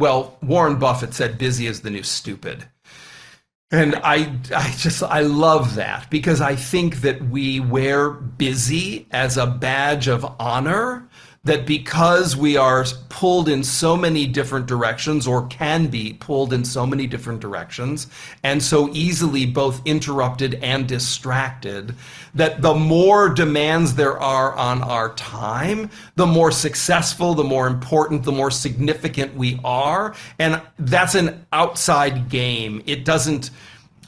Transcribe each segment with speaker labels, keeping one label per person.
Speaker 1: well, Warren Buffett said busy is the new stupid. And I love that, because I think that we wear busy as a badge of honor, that because we are pulled in so many different directions, or can be pulled in so many different directions, and so easily both interrupted and distracted, that the more demands there are on our time, the more successful, the more important, the more significant we are. And that's an outside game. It doesn't,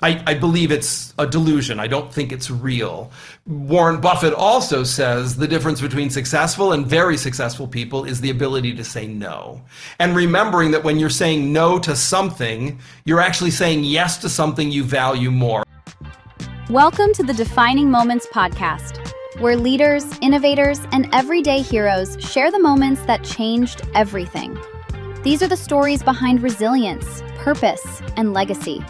Speaker 1: I believe it's a delusion. I don't think it's real. Warren Buffett also says the difference between successful and very successful people is the ability to say no. And remembering that when you're saying no to something, you're actually saying yes to something you value more.
Speaker 2: Welcome to the Defining Moments podcast, where leaders, innovators, and everyday heroes share the moments that changed everything. These are the stories behind resilience, purpose, and legacy.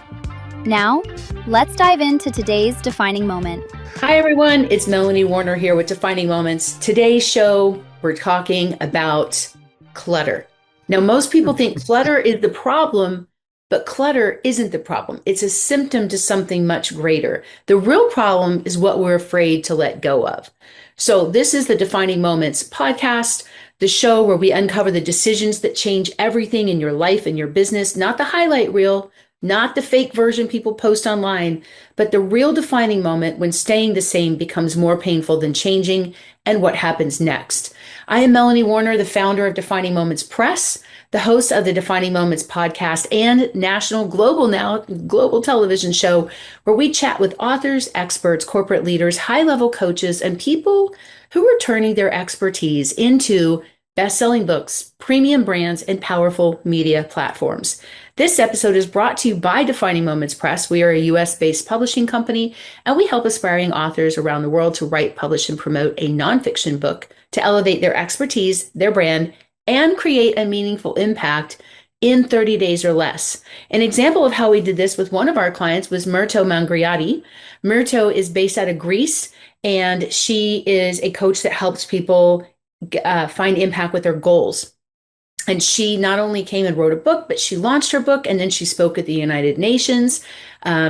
Speaker 2: Now, let's dive into today's defining moment.
Speaker 3: Hi, everyone. It's Melanie Warner here with Defining Moments. Today's show, we're talking about clutter. Now, most people think clutter is the problem, but clutter isn't the problem. It's a symptom to something much greater. The real problem is what we're afraid to let go of. So this is the Defining Moments podcast, the show where we uncover the decisions that change everything in your life and your business, not the highlight reel, not the fake version people post online, but the real defining moment when staying the same becomes more painful than changing, and what happens next. I am Melanie Warner, the founder of Defining Moments Press, the host of the Defining Moments podcast and global television show, where we chat with authors, experts, corporate leaders, high-level coaches, and people who are turning their expertise into best-selling books, premium brands, and powerful media platforms. This episode is brought to you by Defining Moments Press. We are a US-based publishing company, and we help aspiring authors around the world to write, publish, and promote a nonfiction book to elevate their expertise, their brand, and create a meaningful impact in 30 days or less. An example of how we did this with one of our clients was Myrto Mangriati. Myrto is based out of Greece, and she is a coach that helps people find impact with their goals. And she not only came and wrote a book, but she launched her book, and then she spoke at the United Nations.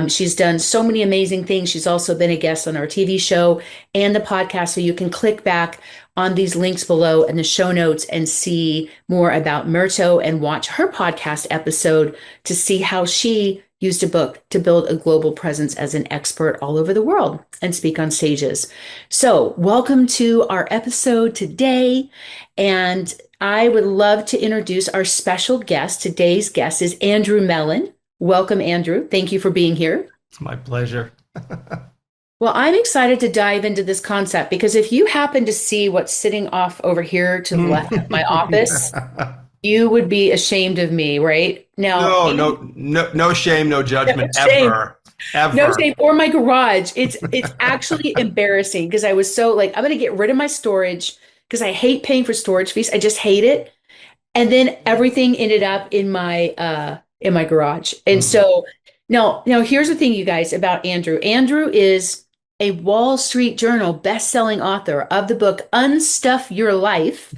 Speaker 3: She's done so many amazing things. She's also been a guest on our TV show and the podcast. So you can click back on these links below in the show notes and see more about Myrto and watch her podcast episode to see how she used a book to build a global presence as an expert all over the world and speak on stages. So welcome to our episode today. And I would love to introduce our special guest. Today's guest is Andrew Mellen. Welcome, Andrew. Thank you for being here.
Speaker 1: It's my pleasure.
Speaker 3: Well, I'm excited to dive into this concept, because if you happen to see what's sitting off over here to the left of my office, you would be ashamed of me, right?
Speaker 1: Now, no shame, no judgment,
Speaker 3: no shame.
Speaker 1: ever.
Speaker 3: No shame, or my garage. It's actually embarrassing, because I was so like, I'm going to get rid of my storage, because I hate paying for storage fees. I just hate it. And then everything ended up in my garage. And so now here's the thing, you guys, about Andrew. Andrew is a Wall Street Journal best-selling author of the book Unstuff Your Life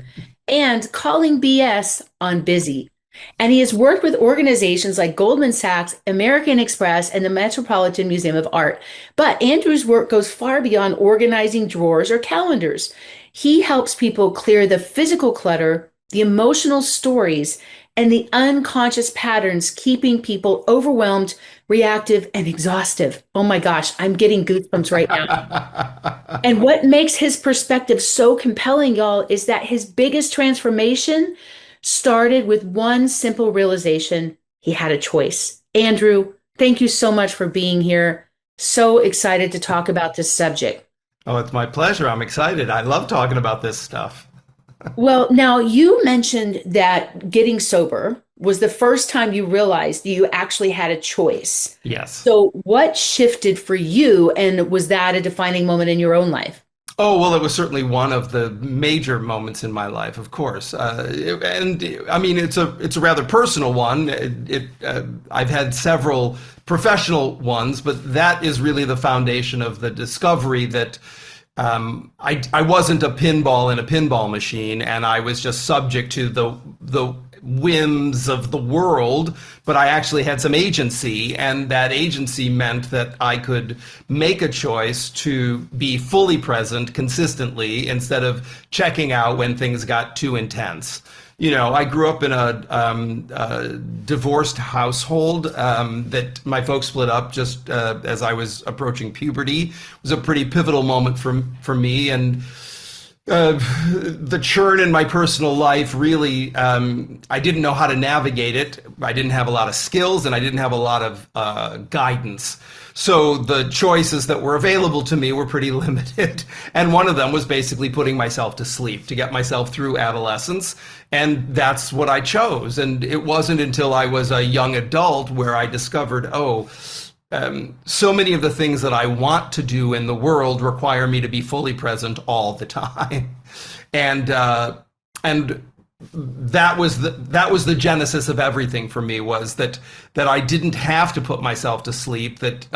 Speaker 3: and Calling BS on Busy. And he has worked with organizations like Goldman Sachs, American Express, and the Metropolitan Museum of Art. But Andrew's work goes far beyond organizing drawers or calendars. He helps people clear the physical clutter, the emotional stories, and the unconscious patterns keeping people overwhelmed, reactive, and exhaustive. Oh my gosh, I'm getting goosebumps right now. And what makes his perspective so compelling, y'all, is that his biggest transformation started with one simple realization: he had a choice. Andrew, thank you so much for being here. So excited to talk about this subject.
Speaker 1: Oh, it's my pleasure. I'm excited. I love talking about this stuff.
Speaker 3: Well, now you mentioned that getting sober was the first time you realized you actually had a choice.
Speaker 1: Yes.
Speaker 3: So what shifted for you, and was that a defining moment in your own life?
Speaker 1: Oh, well, it was certainly one of the major moments in my life, of course. And I mean, it's a rather personal one. I've had several professional ones, but that is really the foundation of the discovery that I wasn't a pinball in a pinball machine, and I was just subject to the whims of the world, but I actually had some agency, and that agency meant that I could make a choice to be fully present consistently instead of checking out when things got too intense. I grew up in a divorced household that my folks split up just as I was approaching puberty. It was a pretty pivotal moment for me, and the churn in my personal life really, I didn't know how to navigate it. I didn't have a lot of skills, and I didn't have a lot of guidance. So the choices that were available to me were pretty limited. And one of them was basically putting myself to sleep to get myself through adolescence. And that's what I chose. And it wasn't until I was a young adult where I discovered, so many of the things that I want to do in the world require me to be fully present all the time. And that was the genesis of everything for me, was that I didn't have to put myself to sleep. That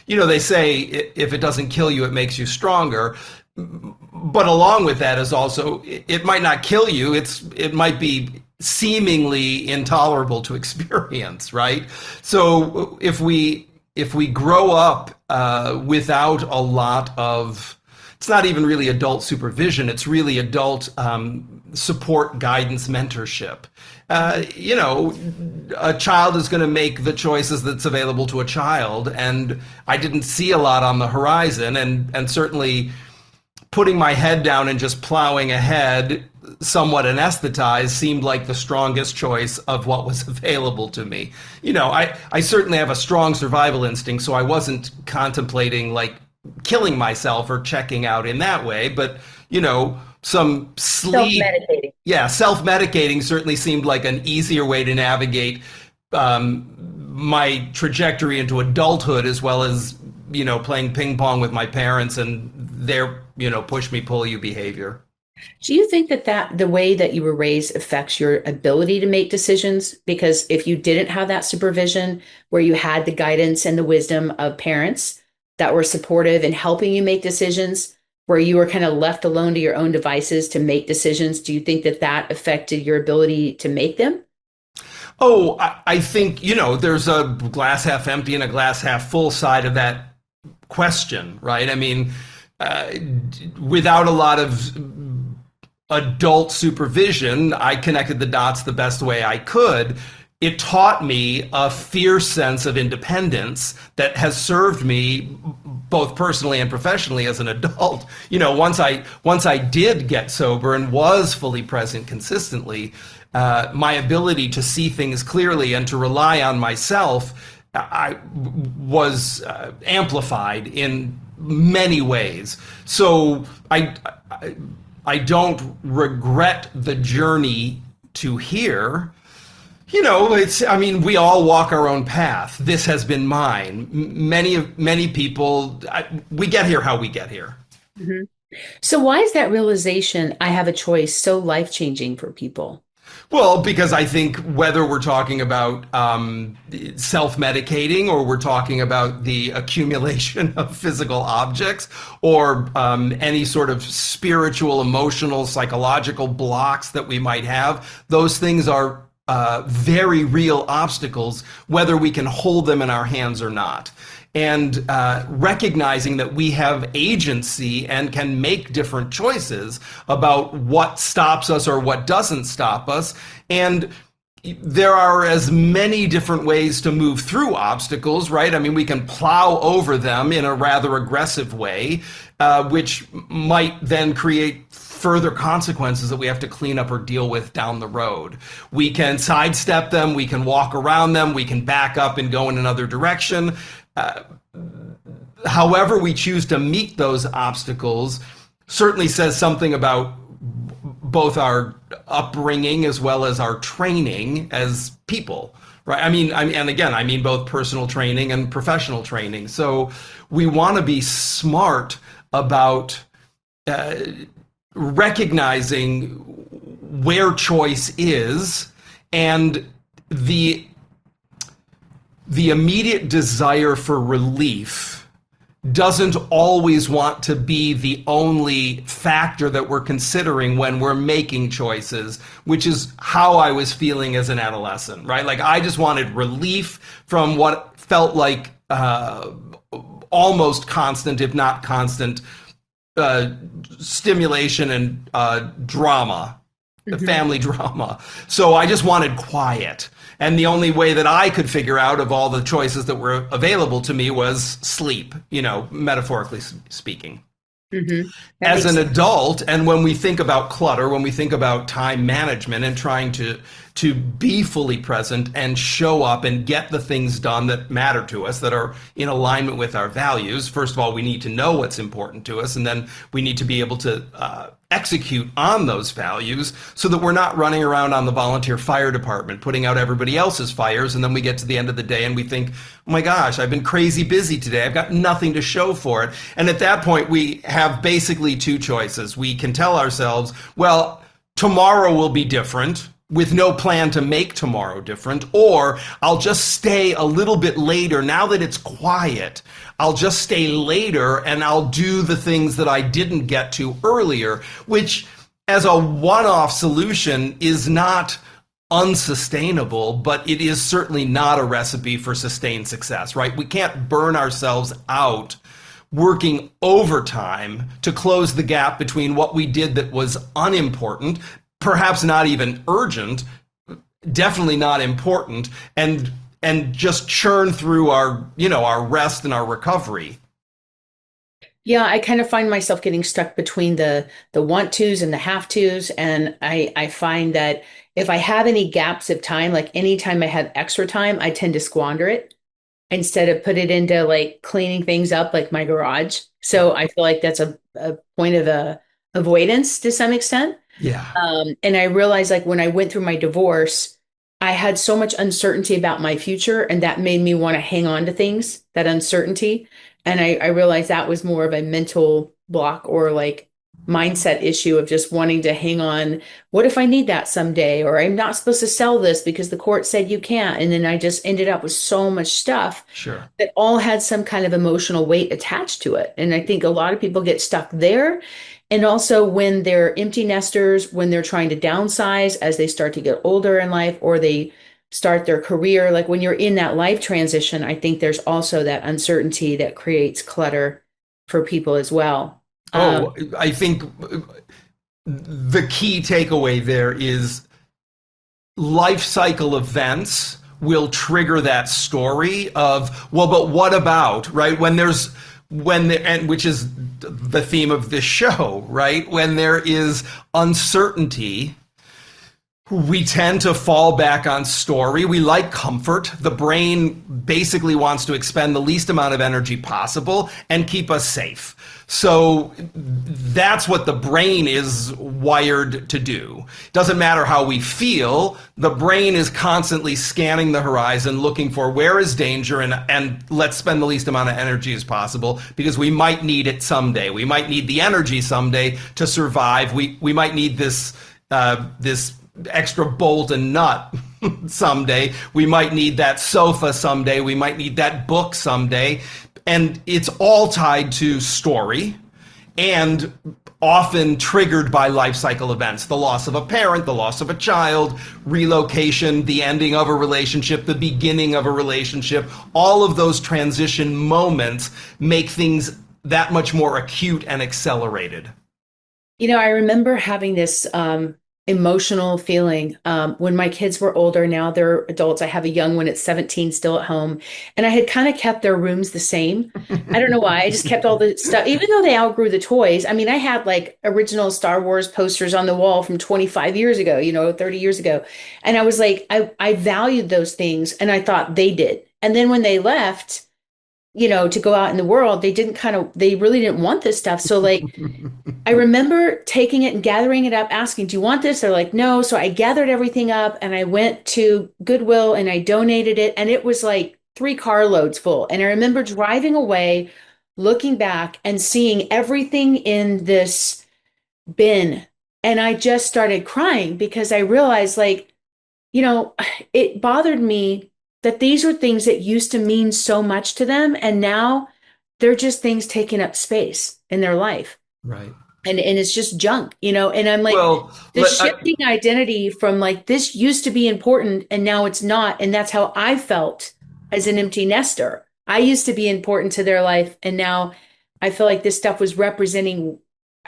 Speaker 1: they say if it doesn't kill you, it makes you stronger. But along with that is also, it might not kill you. It might be seemingly intolerable to experience, right? So if we grow up without a lot of, it's not even really adult supervision, it's really adult support, guidance, mentorship. A child is going to make the choices that's available to a child, and I didn't see a lot on the horizon, and certainly putting my head down and just plowing ahead, somewhat anesthetized, seemed like the strongest choice of what was available to me. I certainly have a strong survival instinct, so I wasn't contemplating like killing myself or checking out in that way, but some sleep.
Speaker 3: Self-medicating.
Speaker 1: Yeah, self-medicating certainly seemed like an easier way to navigate my trajectory into adulthood, as well as playing ping pong with my parents and their push me pull you behavior.
Speaker 3: Do you think that the way that you were raised affects your ability to make decisions? Because if you didn't have that supervision, where you had the guidance and the wisdom of parents that were supportive in helping you make decisions, where you were kind of left alone to your own devices to make decisions, do you think that affected your ability to make them?
Speaker 1: Oh, I think, there's a glass half empty and a glass half full side of that question, right? I mean, without a lot of adult supervision, I connected the dots the best way I could. It taught me a fierce sense of independence that has served me both personally and professionally as an adult. Once I did get sober and was fully present consistently, my ability to see things clearly and to rely on myself, I was amplified in many ways. So I don't regret the journey to here. We all walk our own path. This has been mine. Many people, we get here how we get here.
Speaker 3: Mm-hmm. So why is that realization, I have a choice, so life-changing for people?
Speaker 1: Well, because I think whether we're talking about self-medicating, or we're talking about the accumulation of physical objects, or any sort of spiritual, emotional, psychological blocks that we might have, those things are very real obstacles, whether we can hold them in our hands or not. And recognizing that we have agency and can make different choices about what stops us or what doesn't stop us. And there are as many different ways to move through obstacles, right? I mean, we can plow over them in a rather aggressive way, which might then create further consequences that we have to clean up or deal with down the road. We can sidestep them, we can walk around them, we can back up and go in another direction. However we choose to meet those obstacles certainly says something about both our upbringing as well as our training as people, right? I mean both personal training and professional training. So we want to be smart about recognizing where choice is, and the immediate desire for relief doesn't always want to be the only factor that we're considering when we're making choices, which is how I was feeling as an adolescent, right? Like I just wanted relief from what felt like almost constant, if not constant, stimulation and drama, family drama. So I just wanted quiet. And the only way that I could figure out of all the choices that were available to me was sleep, metaphorically speaking. As an adult, and when we think about clutter, when we think about time management and trying to be fully present and show up and get the things done that matter to us, that are in alignment with our values, first of all, we need to know what's important to us, and then we need to be able to execute on those values so that we're not running around on the volunteer fire department putting out everybody else's fires, and then we get to the end of the day and we think, oh my gosh, I've been crazy busy today, I've got nothing to show for it. And at that point we have basically two choices. We can tell ourselves, well, tomorrow will be different, with no plan to make tomorrow different, or I'll just stay a little bit later. Now that it's quiet, I'll just stay later and I'll do the things that I didn't get to earlier, which as a one-off solution is not unsustainable, but it is certainly not a recipe for sustained success, right? We can't burn ourselves out working overtime to close the gap between what we did that was unimportant, perhaps not even urgent, definitely not important, and just churn through our rest and our recovery.
Speaker 3: Yeah, I kind of find myself getting stuck between the want tos and the have tos. And I find that if I have any gaps of time, like anytime I have extra time, I tend to squander it instead of put it into like cleaning things up like my garage. So I feel like that's a point of avoidance to some extent.
Speaker 1: Yeah.
Speaker 3: And I realized like when I went through my divorce, I had so much uncertainty about my future, and that made me want to hang on to things, that uncertainty. And I realized that was more of a mental block or like mindset issue of just wanting to hang on. What if I need that someday? Or I'm not supposed to sell this because the court said you can't. And then I just ended up with so much stuff that all had some kind of emotional weight attached to it. And I think a lot of people get stuck there. And also when they're empty nesters, when they're trying to downsize as they start to get older in life, or they start their career, like when you're in that life transition, I think there's also that uncertainty that creates clutter for people as well.
Speaker 1: I think the key takeaway there is life cycle events will trigger that story of, well, but what about, right? And which is the theme of this show, right? When there is uncertainty, we tend to fall back on story. We like comfort. The brain basically wants to expend the least amount of energy possible and keep us safe. So that's what the brain is wired to do. Doesn't matter how we feel, the brain is constantly scanning the horizon, looking for where is danger, and let's spend the least amount of energy as possible because we might need it someday. We might need the energy someday to survive. We might need this extra bolt and nut someday. We might need that sofa someday. We might need that book someday. And it's all tied to story and often triggered by life cycle events. The loss of a parent, the loss of a child, relocation, the ending of a relationship, the beginning of a relationship. All of those transition moments make things that much more acute and accelerated.
Speaker 3: I remember having this emotional feeling when my kids were older. Now they're adults. I have a young one at 17 still at home, and I had kind of kept their rooms the same. I don't know why. I just kept all the stuff, even though they outgrew the toys. I mean, I had like original Star Wars posters on the wall from 25 years ago, 30 years ago. And I was like, I valued those things, and I thought they did. And then when they left, to go out in the world, they really didn't want this stuff. So like, I remember taking it and gathering it up, asking, do you want this? They're like, no. So I gathered everything up and I went to Goodwill and I donated it. And it was like 3 carloads full. And I remember driving away, looking back and seeing everything in this bin. And I just started crying because I realized it bothered me that these were things that used to mean so much to them. And now they're just things taking up space in their life.
Speaker 1: Right.
Speaker 3: And it's just junk, and I'm like,
Speaker 1: Well,
Speaker 3: the shifting identity from like this used to be important and now it's not. And that's how I felt as an empty nester. I used to be important to their life, and now I feel like this stuff was representing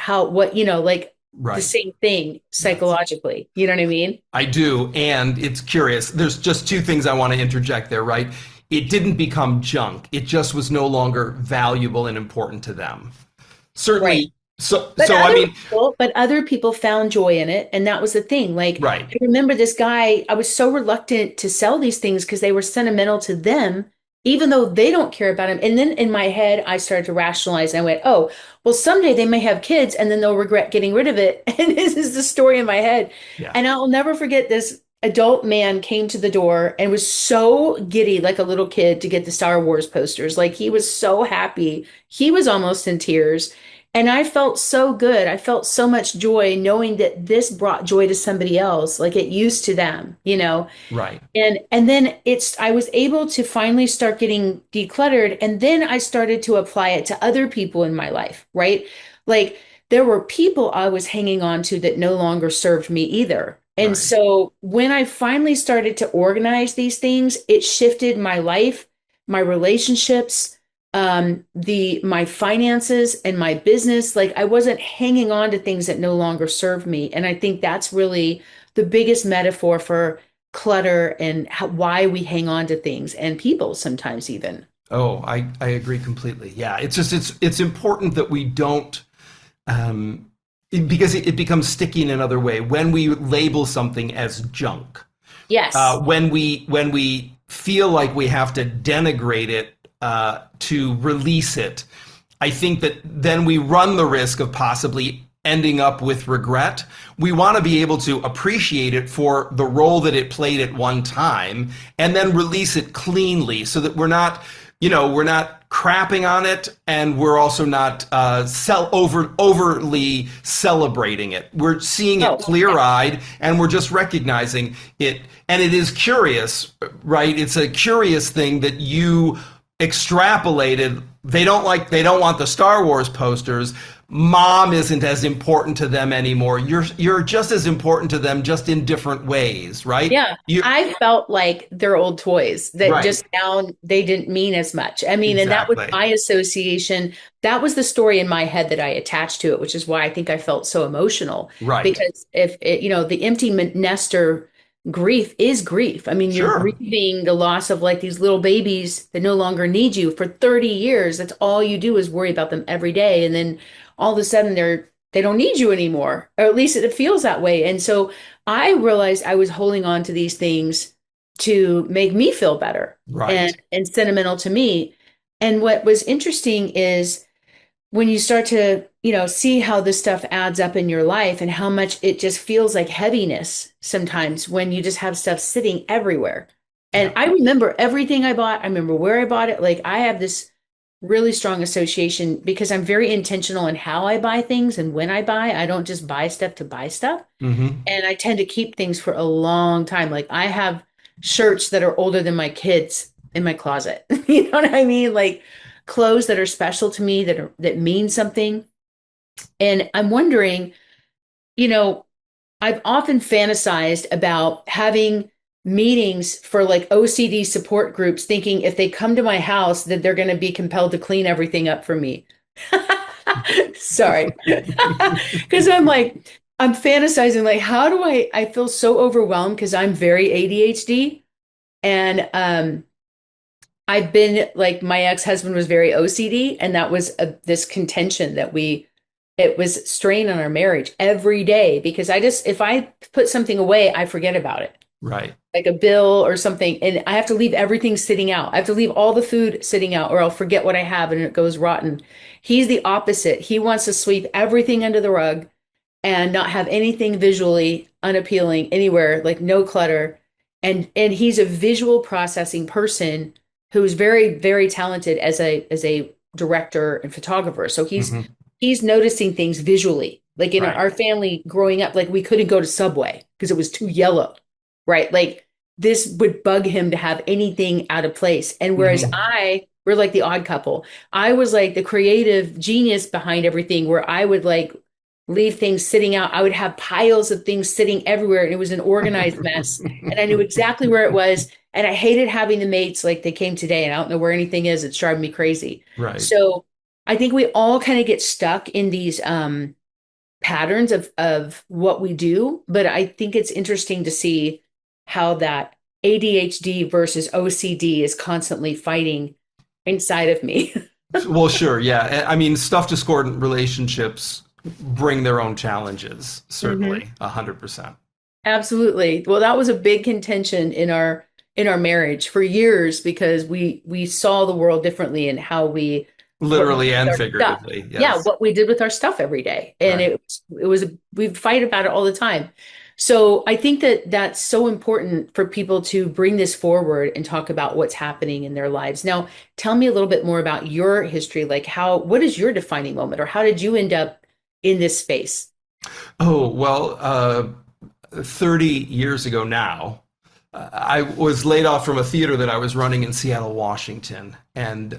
Speaker 3: like the
Speaker 1: right.
Speaker 3: same thing
Speaker 1: Yes.
Speaker 3: psychologically. You know what I mean?
Speaker 1: I do. And it's curious. There's just two things I want to interject there, right? It didn't become junk. It just was no longer valuable and important to them.
Speaker 3: Right.
Speaker 1: Certainly. I mean,
Speaker 3: But other people found joy in it, and that was the thing. Like,
Speaker 1: right.
Speaker 3: I remember this guy. I was so reluctant to sell these things because they were sentimental to them, even though they don't care about them. And then in my head, I started to rationalize. And I went, "Oh, well, someday they may have kids, and then they'll regret getting rid of it." And this is the story in my head.
Speaker 1: Yeah.
Speaker 3: And I'll never forget this. Adult man came to the door and was so giddy, like a little kid, to get the Star Wars posters. Like he was so happy. He was almost in tears. And I felt so good. I felt so much joy knowing that this brought joy to somebody else, like it used to them.
Speaker 1: Right.
Speaker 3: And then I was able to finally start getting decluttered. And then I started to apply it to other people in my life, right? Like there were people I was hanging on to that no longer served me either. And
Speaker 1: Right.
Speaker 3: so when I finally started to organize these things, it shifted my life, my relationships, my finances and my business. Like I wasn't hanging on to things that no longer served me. And I think that's really the biggest metaphor for clutter and why we hang on to things and people sometimes even.
Speaker 1: Oh, I agree completely. Yeah. It's important that we don't, because it becomes sticky in another way when we label something as junk.
Speaker 3: Yes.
Speaker 1: When we feel like we have to denigrate it to release it, I think that then we run the risk of possibly ending up with regret. We want to be able to appreciate it for the role that it played at one time and then release it cleanly so that we're not crapping on it, and we're also not overly celebrating it. We're seeing it clear-eyed, and we're just recognizing it. And it is curious, right? It's a curious thing that you extrapolated. They don't want the Star Wars posters. Mom isn't as important to them anymore. You're just as important to them, just in different ways, right?
Speaker 3: Yeah. I felt like they're old toys that
Speaker 1: Right.
Speaker 3: just now they didn't mean as much. I mean, and that was
Speaker 1: Exactly.
Speaker 3: my association. That was the story in my head that I attached to it, which is why I think I felt so emotional.
Speaker 1: Right.
Speaker 3: Because if it, the empty nester grief is grief. I mean, you're
Speaker 1: Sure.
Speaker 3: grieving the loss of like these little babies that no longer need you for 30 years. That's all you do is worry about them every day. And then all of a sudden they don't need you anymore, or at least it feels that way. And so I realized I was holding on to these things to make me feel better,
Speaker 1: Right.
Speaker 3: and sentimental to me. And what was interesting is when you start to, see how this stuff adds up in your life and how much it just feels like heaviness sometimes when you just have stuff sitting everywhere. And
Speaker 1: Yeah.
Speaker 3: I remember everything I bought. I remember where I bought it. Like I have this really strong association because I'm very intentional in how I buy things and when I buy. I don't just buy stuff to buy stuff.
Speaker 1: Mm-hmm.
Speaker 3: And I tend to keep things for a long time. Like I have shirts that are older than my kids in my closet. You know what I mean? Like clothes that are special to me that mean something. And I'm wondering, I've often fantasized about having meetings for like OCD support groups, thinking if they come to my house that they're going to be compelled to clean everything up for me. Sorry. Because I'm fantasizing like, how do I feel so overwhelmed because I'm very ADHD. And I've been like, my ex-husband was very OCD, and that was this contention that it was strain on our marriage every day because if I put something away, I forget about it.
Speaker 1: Right.
Speaker 3: Like a bill or something, and I have to leave everything sitting out. I have to leave all the food sitting out or I'll forget what I have and it goes rotten. He's the opposite. He wants to sweep everything under the rug and not have anything visually unappealing anywhere, like no clutter. And he's a visual processing person who's very, very talented as a director and photographer. So
Speaker 1: Mm-hmm.
Speaker 3: he's noticing things visually. Like in
Speaker 1: Right.
Speaker 3: our family growing up, like we couldn't go to Subway because it was too yellow, right? Like this would bug him to have anything out of place. And whereas
Speaker 1: Mhm.
Speaker 3: I We're like the odd couple. I was like the creative genius behind everything, where I would like leave things sitting out. I would have piles of things sitting everywhere, and it was an organized mess. And I knew exactly where it was. And I hated having the mates like they came today and I don't know where anything is. It's driving me crazy.
Speaker 1: Right.
Speaker 3: So I think we all kind of get stuck in these patterns of what we do. But I think it's interesting to see how that ADHD versus OCD is constantly fighting inside of me.
Speaker 1: Well, sure. Yeah. I mean, stuff discordant relationships bring their own challenges, certainly, 100%.
Speaker 3: Absolutely. Well, that was a big contention in our marriage for years, because we saw the world differently and how we
Speaker 1: Literally and figuratively. Yes.
Speaker 3: Yeah, what we did with our stuff every day. And
Speaker 1: Right.
Speaker 3: it was we fight about it all the time. So I think that that's so important for people to bring this forward and talk about what's happening in their lives. Now, tell me a little bit more about your history. Like what is your defining moment, or how did you end up in this space?
Speaker 1: Oh, well, 30 years ago now, I was laid off from a theater that I was running in Seattle, Washington. And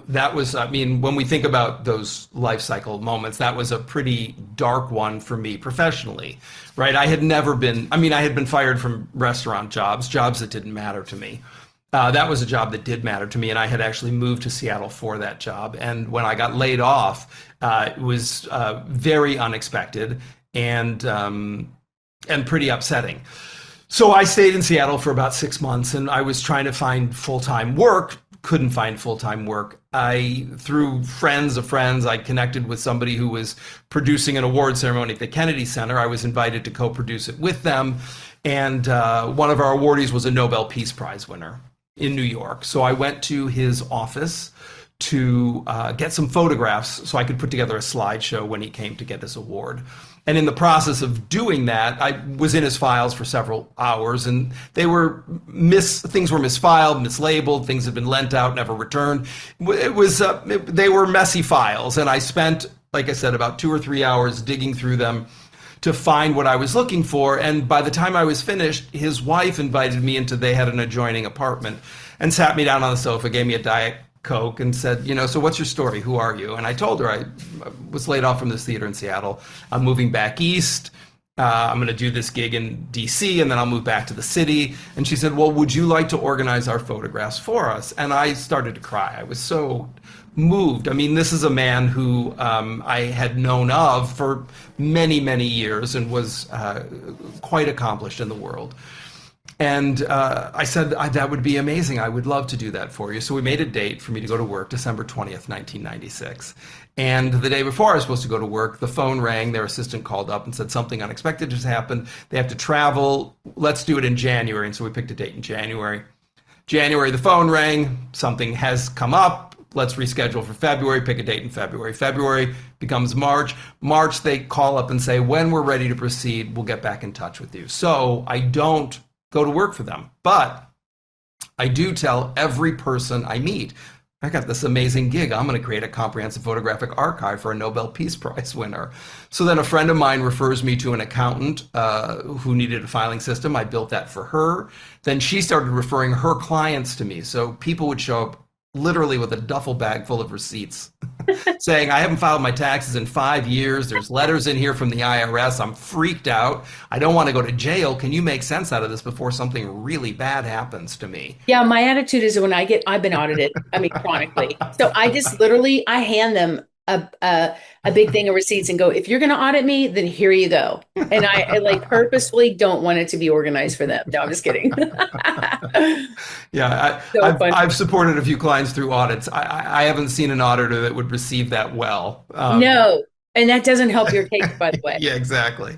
Speaker 1: that was, I mean, when we think about those life cycle moments, that was a pretty dark one for me professionally, right? I had been fired from restaurant jobs that didn't matter to me. That was a job that did matter to me, and I had actually moved to Seattle for that job. And when I got laid off, it was very unexpected and pretty upsetting. So I stayed in Seattle for about 6 months, and I was trying to find full-time work, couldn't find full-time work. Through friends of friends, I connected with somebody who was producing an award ceremony at the Kennedy Center. I was invited to co-produce it with them, and one of our awardees was a Nobel Peace Prize winner in New York. So I went to his office to get some photographs so I could put together a slideshow when he came to get his award. And in the process of doing that, I was in his files for several hours, and things were misfiled, mislabeled, things had been lent out, never returned. They were messy files, and I spent, like I said, about 2 or 3 hours digging through them to find what I was looking for. And by the time I was finished, his wife invited me into, they had an adjoining apartment, and sat me down on the sofa, gave me a Diet Coke, and said, so what's your story? Who are you? And I told her I was laid off from this theater in Seattle. I'm moving back east. I'm going to do this gig in DC, and then I'll move back to the city. And she said, well, would you like to organize our photographs for us? And I started to cry. I was so moved. I mean, this is a man who I had known of for many, many years and was quite accomplished in the world. And I said, that would be amazing. I would love to do that for you. So we made a date for me to go to work, December 20th, 1996. And the day before I was supposed to go to work, the phone rang. Their assistant called up and said something unexpected just happened. They have to travel. Let's do it in January. And so we picked a date in January. The phone rang. Something has come up. Let's reschedule for February. Pick a date in February. February becomes March. March, they call up and say, when we're ready to proceed, we'll get back in touch with you. So I don't go to work for them, but I do tell every person I meet, I got this amazing gig. I'm going to create a comprehensive photographic archive for a Nobel Peace Prize winner. So then a friend of mine refers me to an accountant who needed a filing system. I built that for her. Then she started referring her clients to me. So people would show up literally with a duffel bag full of receipts saying, I haven't filed my taxes in 5 years. There's letters in here from the IRS. I'm freaked out. I don't want to go to jail. Can you make sense out of this before something really bad happens to me?
Speaker 3: Yeah, my attitude is when I've been audited, chronically. So I hand them a big thing of receipts and go, if you're going to audit me, then here you go. And I like purposefully don't want it to be organized for them. No, I'm just kidding.
Speaker 1: Yeah, I've supported a few clients through audits. I haven't seen an auditor that would receive that well.
Speaker 3: No, and that doesn't help your case, by the way.
Speaker 1: Yeah, exactly.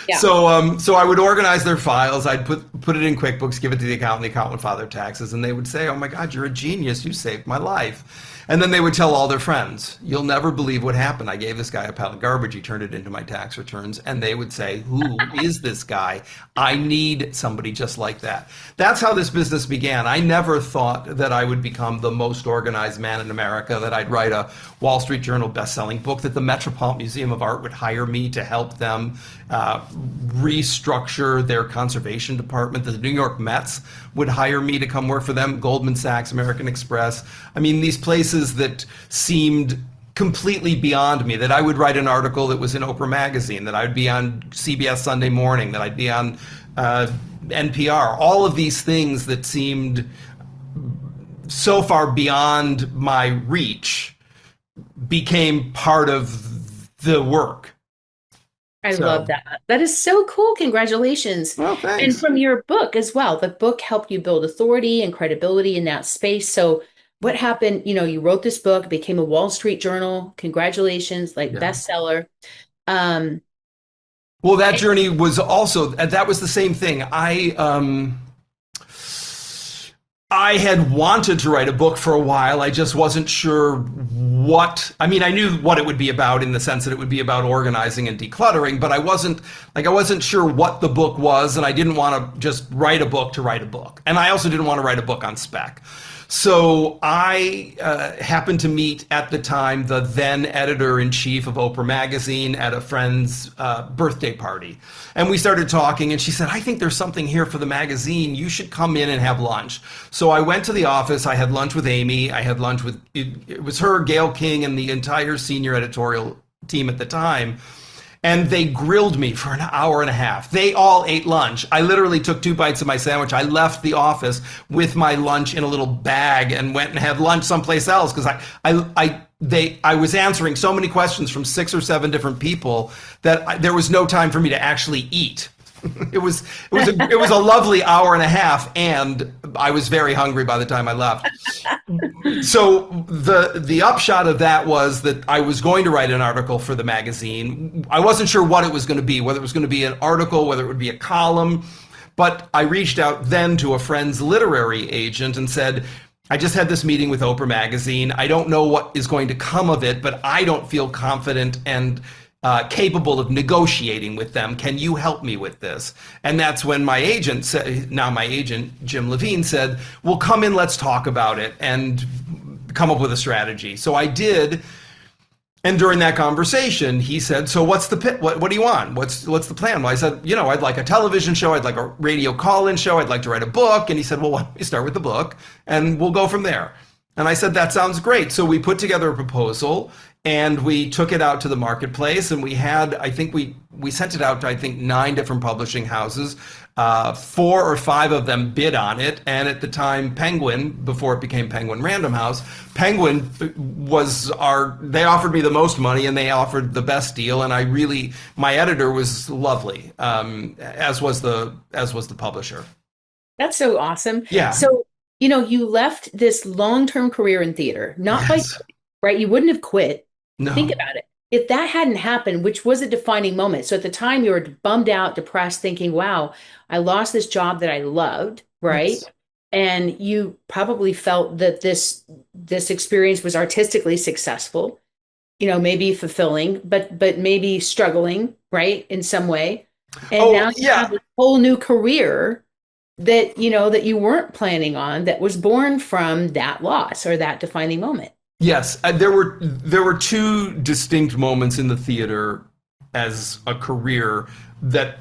Speaker 3: Yeah.
Speaker 1: So I would organize their files. I'd put it in QuickBooks, give it to the accountant. The accountant would file their taxes, and they would say, "Oh my God, you're a genius! You saved my life." And then they would tell all their friends, "You'll never believe what happened. I gave this guy a pile of garbage. He turned it into my tax returns." And they would say, "Who is this guy? I need somebody just like that." That's how this business began. I never thought that I would become the most organized man in America, that I'd write a Wall Street Journal best-selling book, that the Metropolitan Museum of Art would hire me to help them restructure their conservation department. The New York Mets would hire me to come work for them, Goldman Sachs, American Express. I mean, these places that seemed completely beyond me, that I would write an article that was in Oprah magazine, that I would be on CBS Sunday Morning, that I'd be on NPR, all of these things that seemed so far beyond my reach became part of the work.
Speaker 3: I love that. That is so cool. Congratulations.
Speaker 1: Well, thanks.
Speaker 3: And from your book as well, the book helped you build authority and credibility in that space. So what happened? You know, you wrote this book, it became a Wall Street Journal. Congratulations, like bestseller.
Speaker 1: Well, that journey was also, that was the same thing. I had wanted to write a book for a while. I just wasn't sure what, I mean, I knew what it would be about in the sense that it would be about organizing and decluttering, but I wasn't sure what the book was, and I didn't want to just write a book to write a book. And I also didn't want to write a book on spec. So I happened to meet at the time the then editor-in-chief of Oprah magazine at a friend's birthday party. And we started talking, and she said, I think there's something here for the magazine. You should come in and have lunch. So I went to the office. I had lunch with Amy. I had lunch with, it was her, Gail King, and the entire senior editorial team at the time. And they grilled me for an hour and a half. They all ate lunch. I literally took 2 bites of my sandwich. I left the office with my lunch in a little bag and went and had lunch someplace else because I was answering so many questions from 6 or 7 different people that there was no time for me to actually eat. It was a lovely hour and a half, and I was very hungry by the time I left. So the upshot of that was that I was going to write an article for the magazine. I wasn't sure what it was going to be, whether it was going to be an article, whether it would be a column, but I reached out then to a friend's literary agent and said, I just had this meeting with Oprah magazine. I don't know what is going to come of it, but I don't feel confident and capable of negotiating with them. Can you help me with this? And that's when my agent said, now my agent, Jim Levine, said, well, come in, let's talk about it and come up with a strategy. So I did. And during that conversation, he said, so what's the pit? What do you want? What's the plan? Well, I said, I'd like a television show. I'd like a radio call-in show. I'd like to write a book. And he said, well, why don't we start with the book and we'll go from there. And I said, that sounds great. So we put together a proposal and we took it out to the marketplace, and we had, I think we sent it out to, 9 different publishing houses. 4 or 5 of them bid on it. And at the time, Penguin, before it became Penguin Random House, Penguin they offered me the most money and they offered the best deal. And my editor was lovely, as was the publisher.
Speaker 3: That's so awesome.
Speaker 1: Yeah.
Speaker 3: So, you left this long-term career in theater, not by, right? You wouldn't have quit.
Speaker 1: No.
Speaker 3: Think about it. If that hadn't happened, which was a defining moment. So at the time you were bummed out, depressed, thinking, wow, I lost this job that I loved, right? Yes. And you probably felt that this experience was artistically successful, maybe fulfilling, but maybe struggling, right? In some way. And now you have a whole new career that, that you weren't planning on, that was born from that loss or that defining moment.
Speaker 1: Yes, there were 2 distinct moments in the theater as a career that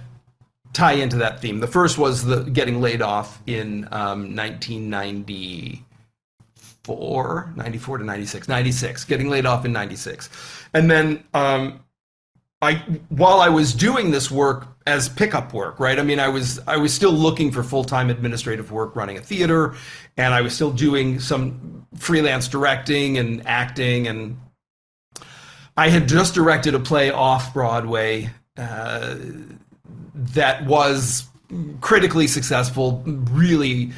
Speaker 1: tie into that theme. The first was the getting laid off in 1994 to 96, getting laid off in 96. And then while I was doing this work as pickup work, right? I mean, I was still looking for full-time administrative work running a theater, and I was still doing some freelance directing and acting, and I had just directed a play off Broadway that was critically successful, really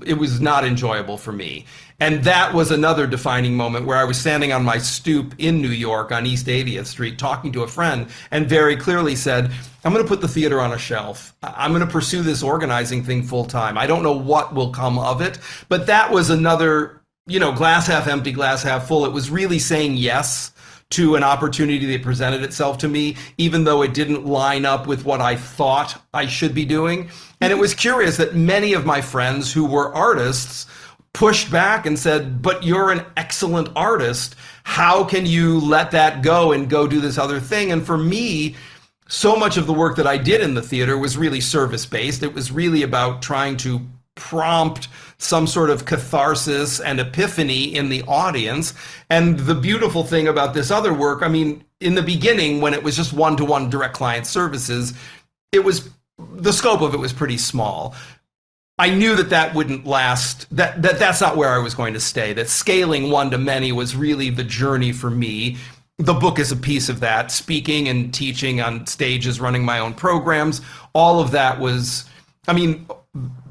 Speaker 1: it was not enjoyable for me. And that was another defining moment where I was standing on my stoop in New York on East 80th Street talking to a friend and very clearly said, I'm going to put the theater on a shelf. I'm going to pursue this organizing thing full time. I don't know what will come of it, but that was another, glass half empty, glass half full. It was really saying yes to an opportunity that presented itself to me, even though it didn't line up with what I thought I should be doing. And it was curious that many of my friends who were artists pushed back and said, but you're an excellent artist. How can you let that go and go do this other thing? And for me, so much of the work that I did in the theater was really service-based. It was really about trying to prompt some sort of catharsis and epiphany in the audience. And the beautiful thing about this other work, I mean, in the beginning, when it was just one-to-one direct client services, the scope of it was pretty small. I knew that wouldn't last, that's not where I was going to stay, that scaling one to many was really the journey for me. The book is a piece of that. Speaking and teaching on stages, running my own programs, all of that was, I mean,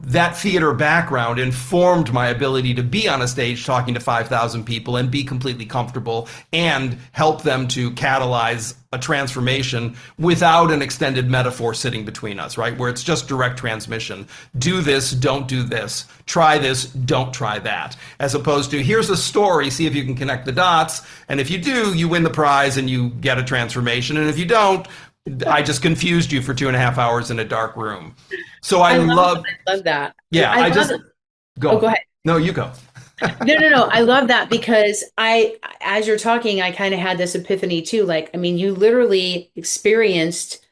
Speaker 1: that theater background informed my ability to be on a stage talking to 5,000 people and be completely comfortable and help them to catalyze a transformation without an extended metaphor sitting between us, right? Where it's just direct transmission. Do this, don't do this. Try this, don't try that. As opposed to, here's a story, see if you can connect the dots. And if you do, you win the prize and you get a transformation. And if you don't, I just confused you for 2.5 hours in a dark room. So I love
Speaker 3: that.
Speaker 1: Yeah, go.
Speaker 3: Oh, go ahead.
Speaker 1: No, you go.
Speaker 3: No. I love that because as you're talking, I kind of had this epiphany too. Like, I mean, you literally experienced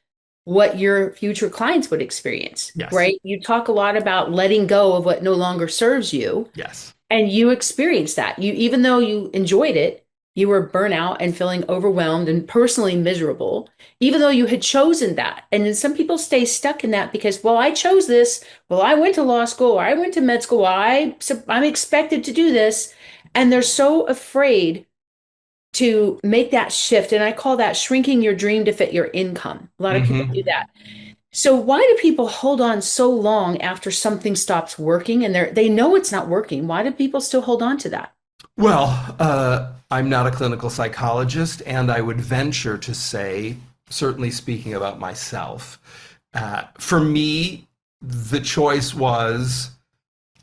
Speaker 3: what your future clients would experience,
Speaker 1: yes.
Speaker 3: Right? You talk a lot about letting go of what no longer serves you.
Speaker 1: Yes.
Speaker 3: And you experienced that. Even though you enjoyed it, you were burnout and feeling overwhelmed and personally miserable, even though you had chosen that. And then some people stay stuck in that because, well, I chose this. Well, I went to law school, or I went to med school. I'm expected to do this. And they're so afraid to make that shift. And I call that shrinking your dream to fit your income. A lot of people do that. So why do people hold on so long after something stops working and they know it's not working? Why do people still hold on to that?
Speaker 1: Well, I'm not a clinical psychologist, and I would venture to say, certainly speaking about myself, for me, the choice was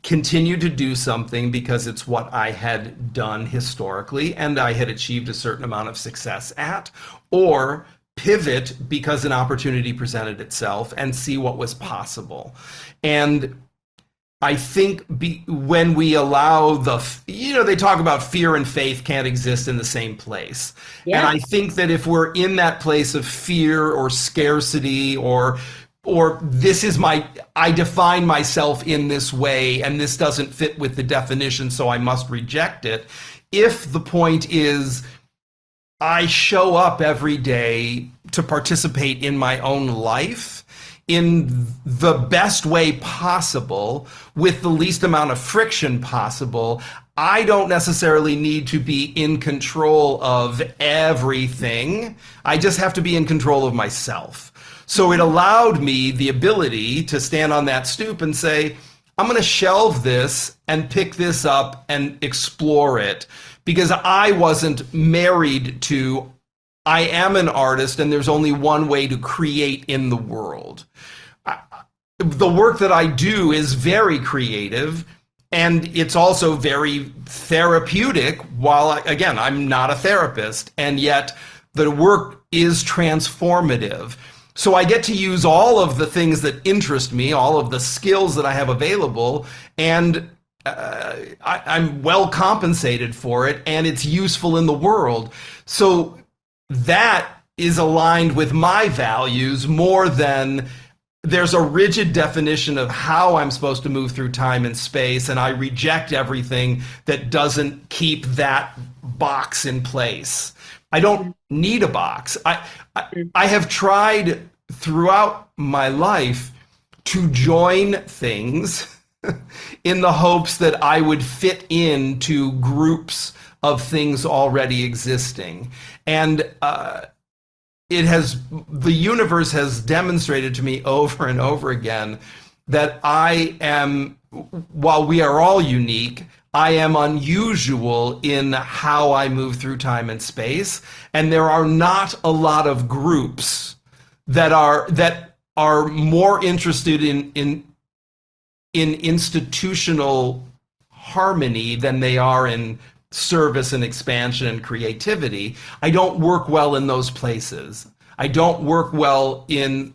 Speaker 1: continue to do something because it's what I had done historically and I had achieved a certain amount of success at, or pivot because an opportunity presented itself and see what was possible. And I think when we allow they talk about fear and faith can't exist in the same place. Yeah. And I think that if we're in that place of fear or scarcity or I define myself in this way and this doesn't fit with the definition, so I must reject it. If the point is I show up every day to participate in my own life in the best way possible, with the least amount of friction possible, I don't necessarily need to be in control of everything. I just have to be in control of myself. So it allowed me the ability to stand on that stoop and say, I'm going to shelve this and pick this up and explore it, because I wasn't married to, I am an artist and there's only one way to create in the world. The work that I do is very creative and it's also very therapeutic, while again, I'm not a therapist, and yet the work is transformative. So I get to use all of the things that interest me, all of the skills that I have available, and I'm well compensated for it, and it's useful in the world. So that is aligned with my values more than there's a rigid definition of how I'm supposed to move through time and space, and I reject everything that doesn't keep that box in place. I don't need a box. I have tried throughout my life to join things in the hopes that I would fit into groups of things already existing. And the universe has demonstrated to me over and over again that I am, while we are all unique, I am unusual in how I move through time and space. And there are not a lot of groups that are more interested in institutional harmony than they are in service and expansion and creativity. I don't work well in those places. I don't work well in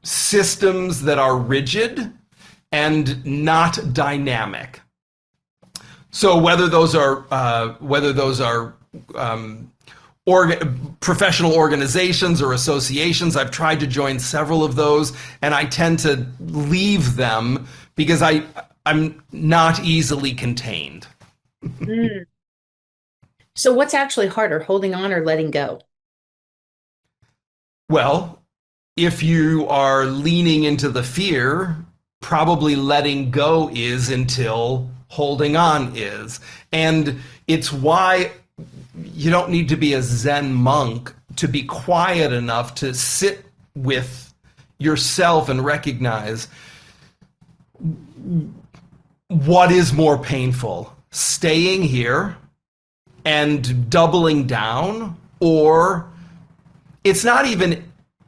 Speaker 1: systems that are rigid and not dynamic. So whether those are professional organizations or associations, I've tried to join several of those, and I tend to leave them because I'm not easily contained.
Speaker 3: Mm. So what's actually harder, holding on or letting go?
Speaker 1: Well, if you are leaning into the fear, probably letting go is until holding on is. And it's why you don't need to be a Zen monk to be quiet enough to sit with yourself and recognize what is more painful, staying here and doubling down, or it's not even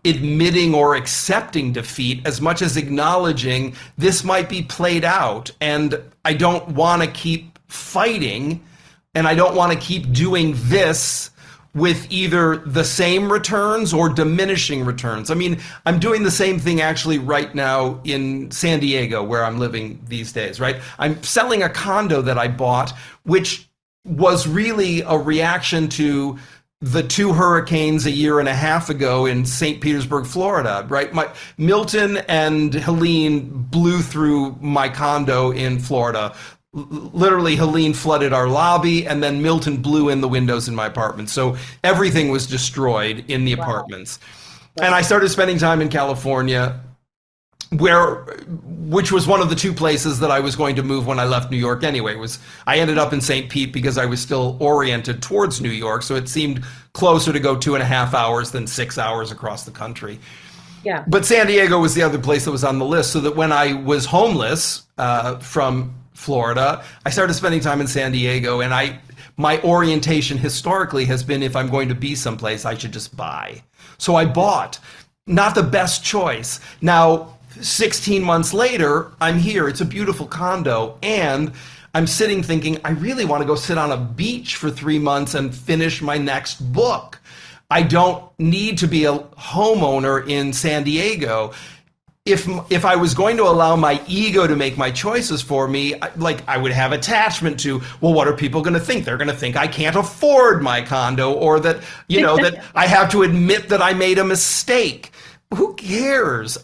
Speaker 1: admitting or accepting defeat as much as acknowledging this might be played out and I don't want to keep fighting and I don't want to keep doing this with either the same returns or diminishing returns. I mean, I'm doing the same thing actually right now in San Diego where I'm living these days, right? I'm selling a condo that I bought, which was really a reaction to the 2 hurricanes a year and a half ago in St. Petersburg, Florida, right? Milton and Helene blew through my condo in Florida. Literally, Helene flooded our lobby, and then Milton blew in the windows in my apartment. So everything was destroyed in the apartments. Wow. And I started spending time in California, which was one of the 2 places that I was going to move when I left New York anyway. I ended up in St. Pete because I was still oriented towards New York, so it seemed closer to go 2.5 hours than 6 hours across the country.
Speaker 3: Yeah.
Speaker 1: But San Diego was the other place that was on the list, so that when I was homeless from Florida, I started spending time in San Diego, and my orientation historically has been if I'm going to be someplace, I should just buy. So I bought. Not the best choice. Now, 16 months later, I'm here. It's a beautiful condo, and I'm sitting thinking, I really want to go sit on a beach for 3 months and finish my next book. I don't need to be a homeowner in San Diego. If I was going to allow my ego to make my choices for me, I would have attachment to, well, what are people going to think? They're going to think I can't afford my condo, or that, that I have to admit that I made a mistake. Who cares?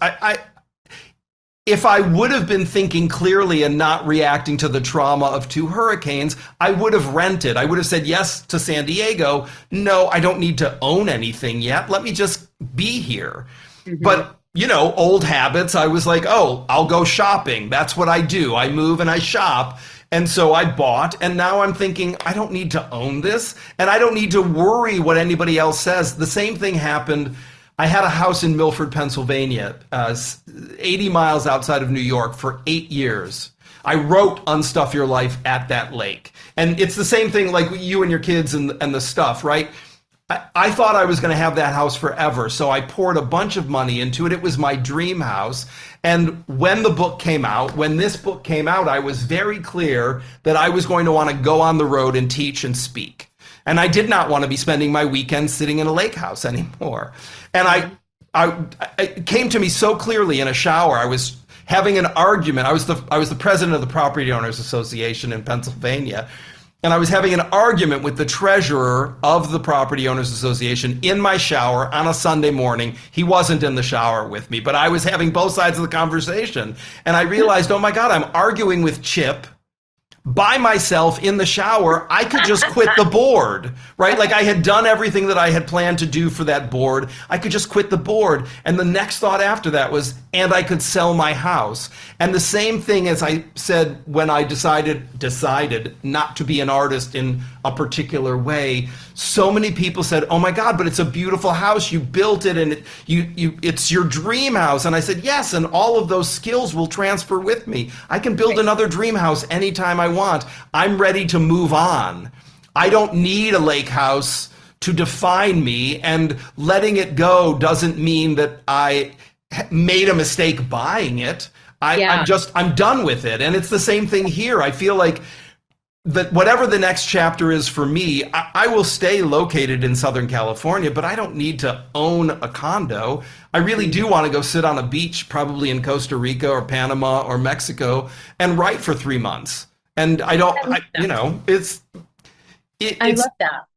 Speaker 1: If I would have been thinking clearly and not reacting to the trauma of 2 hurricanes, I would have rented. I would have said yes to San Diego. No, I don't need to own anything yet. Let me just be here. Mm-hmm. But old habits, I was like, oh, I'll go shopping. That's what I do. I move and I shop. And so I bought, and now I'm thinking, I don't need to own this, and I don't need to worry what anybody else says. The same thing happened. I had a house in Milford, Pennsylvania, 80 miles outside of New York for 8 years. I wrote Unstuff Your Life at that lake. And it's the same thing like you and your kids and the stuff, right? I thought I was going to have that house forever, so I poured a bunch of money into it. It was my dream house. And when this book came out, I was very clear that I was going to want to go on the road and teach and speak. And I did not want to be spending my weekends sitting in a lake house anymore. And it came to me so clearly in a shower. I was having an argument. I was the president of the Property Owners Association in Pennsylvania. And I was having an argument with the treasurer of the Property Owners Association in my shower on a Sunday morning. He wasn't in the shower with me, but I was having both sides of the conversation. And I realized, oh my God, I'm arguing with Chip by myself in the shower. I could just quit the board, right? Like I had done everything that I had planned to do for that board. I could just quit the board. And the next thought after that was, and I could sell my house. And the same thing as I said when I decided not to be an artist in a particular way. So many people said, oh my God, but it's a beautiful house. You built it and it's your dream house. And I said, yes, and all of those skills will transfer with me. I can build another dream house anytime I want. I'm ready to move on. I don't need a lake house to define me, and letting it go doesn't mean that I made a mistake buying it. I'm done with it. And it's the same thing here. I feel like that whatever the next chapter is for me, I will stay located in Southern California, but I don't need to own a condo. I really do want to go sit on a beach, probably in Costa Rica or Panama or Mexico, and write for 3 months. And I love
Speaker 3: that.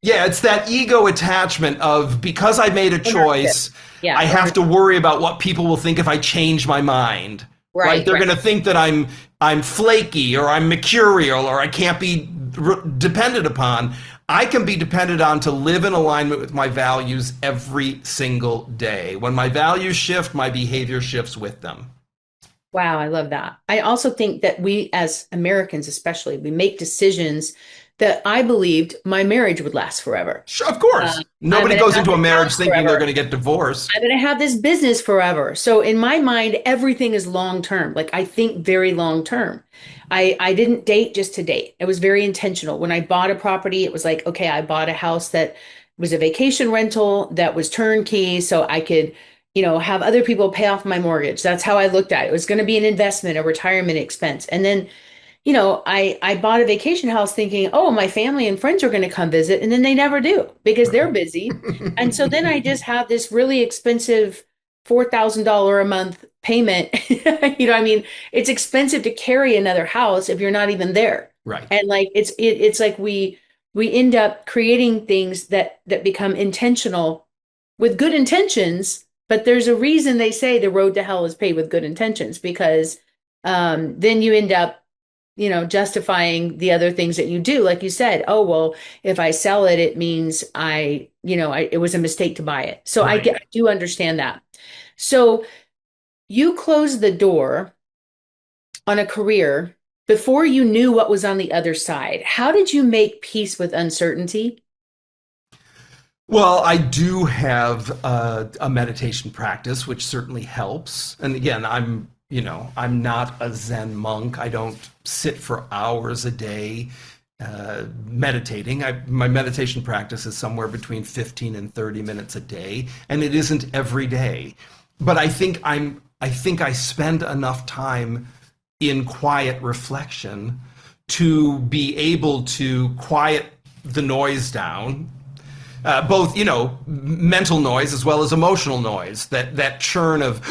Speaker 1: Yeah, it's that ego attachment of, because I made a choice,
Speaker 3: yeah,
Speaker 1: I have to worry about what people will think if I change my mind. Right? They're going to think that I'm flaky, or I'm mercurial, or I can't be depended upon. I can be depended on to live in alignment with my values every single day. When my values shift, my behavior shifts with them.
Speaker 3: Wow, I love that. I also think that we, as Americans especially, we make decisions that I believed my marriage would last forever.
Speaker 1: Sure, of course. Nobody goes into a marriage thinking they're going to get divorced.
Speaker 3: I'm going to have this business forever. So in my mind, everything is long term. Like, I think very long term. I didn't date just to date. It was very intentional. When I bought a property, it was like, okay, I bought a house that was a vacation rental that was turnkey, so I could, have other people pay off my mortgage. That's how I looked at it. It was going to be an investment, a retirement expense. And then I bought a vacation house thinking, oh, my family and friends are going to come visit. And then they never do, because they're busy. And so then I just have this really expensive $4,000 a month payment. It's expensive to carry another house if you're not even there.
Speaker 1: Right.
Speaker 3: And like, it's like we end up creating things that become intentional with good intentions. But there's a reason they say the road to hell is paved with good intentions, because then you end up justifying the other things that you do. Like you said, oh, well, if I sell it, it means it was a mistake to buy it. So right. I do understand that. So you closed the door on a career before you knew what was on the other side. How did you make peace with uncertainty?
Speaker 1: Well, I do have a meditation practice, which certainly helps. And again, I'm not a Zen monk. I don't sit for hours a day meditating. My meditation practice is somewhere between 15 and 30 minutes a day, and it isn't every day. But I think I spend enough time in quiet reflection to be able to quiet the noise down. Both, mental noise as well as emotional noise, that churn of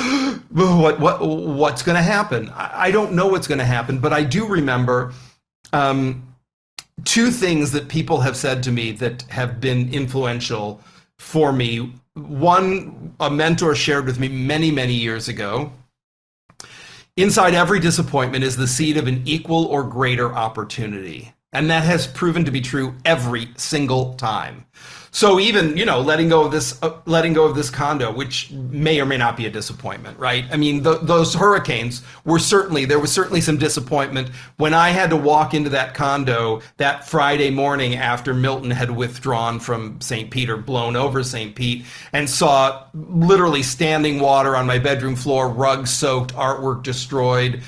Speaker 1: what's going to happen. I don't know what's going to happen, but I do remember two things that people have said to me that have been influential for me. One, a mentor shared with me many, many years ago. Inside every disappointment is the seed of an equal or greater opportunity. And that has proven to be true every single time. So even, letting go of this condo, which may or may not be a disappointment, right? I mean, those hurricanes there was certainly some disappointment when I had to walk into that condo that Friday morning after Milton had withdrawn from St. Pete, or blown over St. Pete, and saw literally standing water on my bedroom floor, rug soaked, artwork destroyed.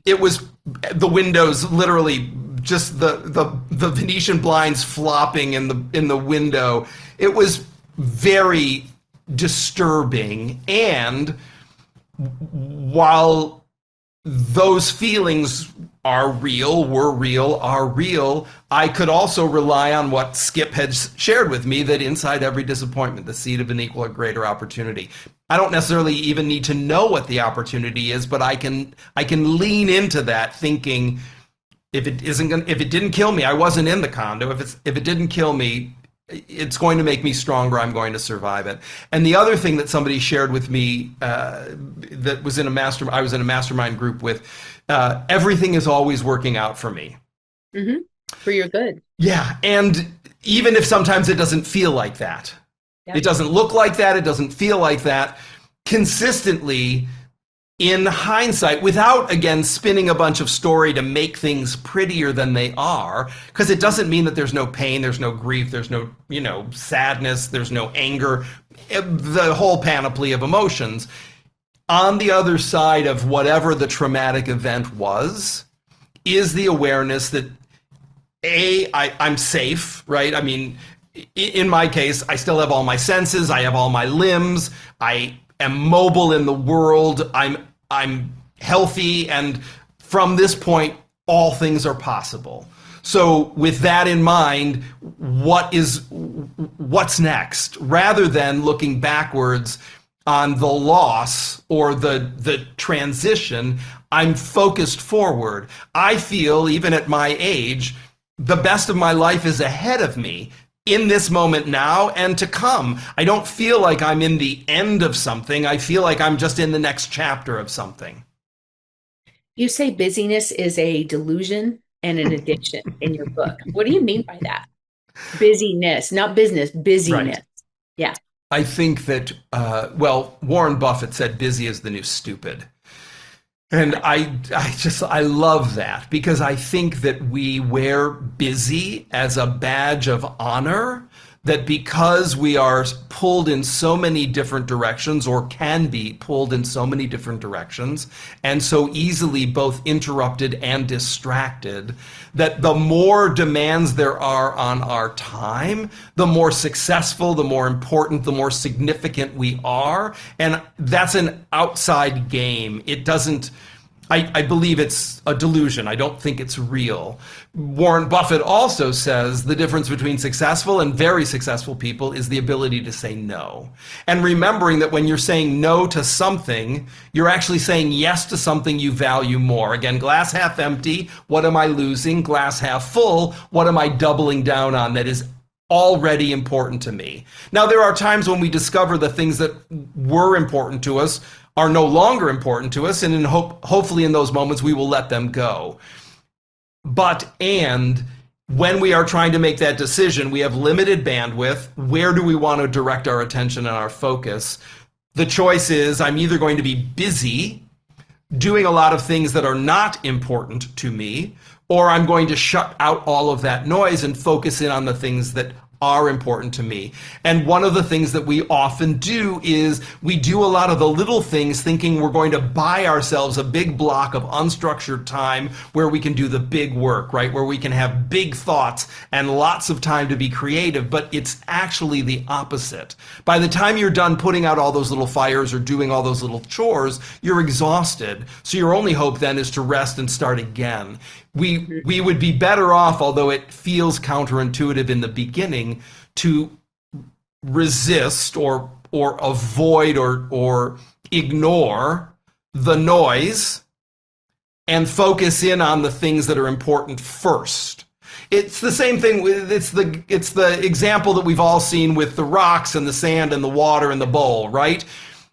Speaker 1: It was the windows, literally just the Venetian blinds flopping in the window. It was very disturbing. And while those feelings are real, I could also rely on what Skip had shared with me, that inside every disappointment, the seed of an equal or greater opportunity. I don't necessarily even need to know what the opportunity is, but I can lean into that thinking, if it didn't kill me, I wasn't in the condo. If it didn't kill me, it's going to make me stronger. I'm going to survive it. And the other thing that somebody shared with me that was I was in a mastermind group with, everything is always working out for me.
Speaker 3: Mm-hmm. For your good.
Speaker 1: Yeah. And even if sometimes it doesn't feel like that, It doesn't look like that, it doesn't feel like that, consistently, in hindsight, without, again, spinning a bunch of story to make things prettier than they are, because it doesn't mean that there's no pain, there's no grief, there's no, sadness, there's no anger, the whole panoply of emotions. On the other side of whatever the traumatic event was, is the awareness that, I'm safe, right? I mean, in my case, I still have all my senses, I have all my limbs, I am mobile in the world, I'm healthy, and from this point, all things are possible. So with that in mind, what's next? Rather than looking backwards on the loss or the transition, I'm focused forward. I feel, even at my age, the best of my life is ahead of me in this moment now and to come. I don't feel like I'm in the end of something. I feel like I'm just in the next chapter of something.
Speaker 3: You say busyness is a delusion and an addiction in your book. What do you mean by that? Busyness, not business, busyness.
Speaker 1: Right.
Speaker 3: Yeah.
Speaker 1: I think that, Warren Buffett said busy is the new stupid. And I love that, because I think that we wear busy as a badge of honor, that because we are pulled in so many different directions, or can be pulled in so many different directions, and so easily both interrupted and distracted, that the more demands there are on our time, the more successful, the more important, the more significant we are. And that's an outside game. It doesn't, I believe it's a delusion. I don't think it's real. Warren Buffett also says the difference between successful and very successful people is the ability to say no. And remembering that when you're saying no to something, you're actually saying yes to something you value more. Again, glass half empty, what am I losing? Glass half full, what am I doubling down on that is already important to me? Now, there are times when we discover the things that were important to us are no longer important to us, and hopefully in those moments we will let them go. And when we are trying to make that decision, we have limited bandwidth. Where do we want to direct our attention and our focus? The choice is, I'm either going to be busy doing a lot of things that are not important to me, or I'm going to shut out all of that noise and focus in on the things that are important to me. And one of the things that we often do is we do a lot of the little things thinking we're going to buy ourselves a big block of unstructured time where we can do the big work, right? Where we can have big thoughts and lots of time to be creative, but it's actually the opposite. By the time you're done putting out all those little fires or doing all those little chores, you're exhausted. So your only hope then is to rest and start again. We would be better off, although it feels counterintuitive in the beginning, to resist or avoid or ignore the noise and focus in on the things that are important first. It's the same thing with it's the example that we've all seen with the rocks and the sand and the water in the bowl, right?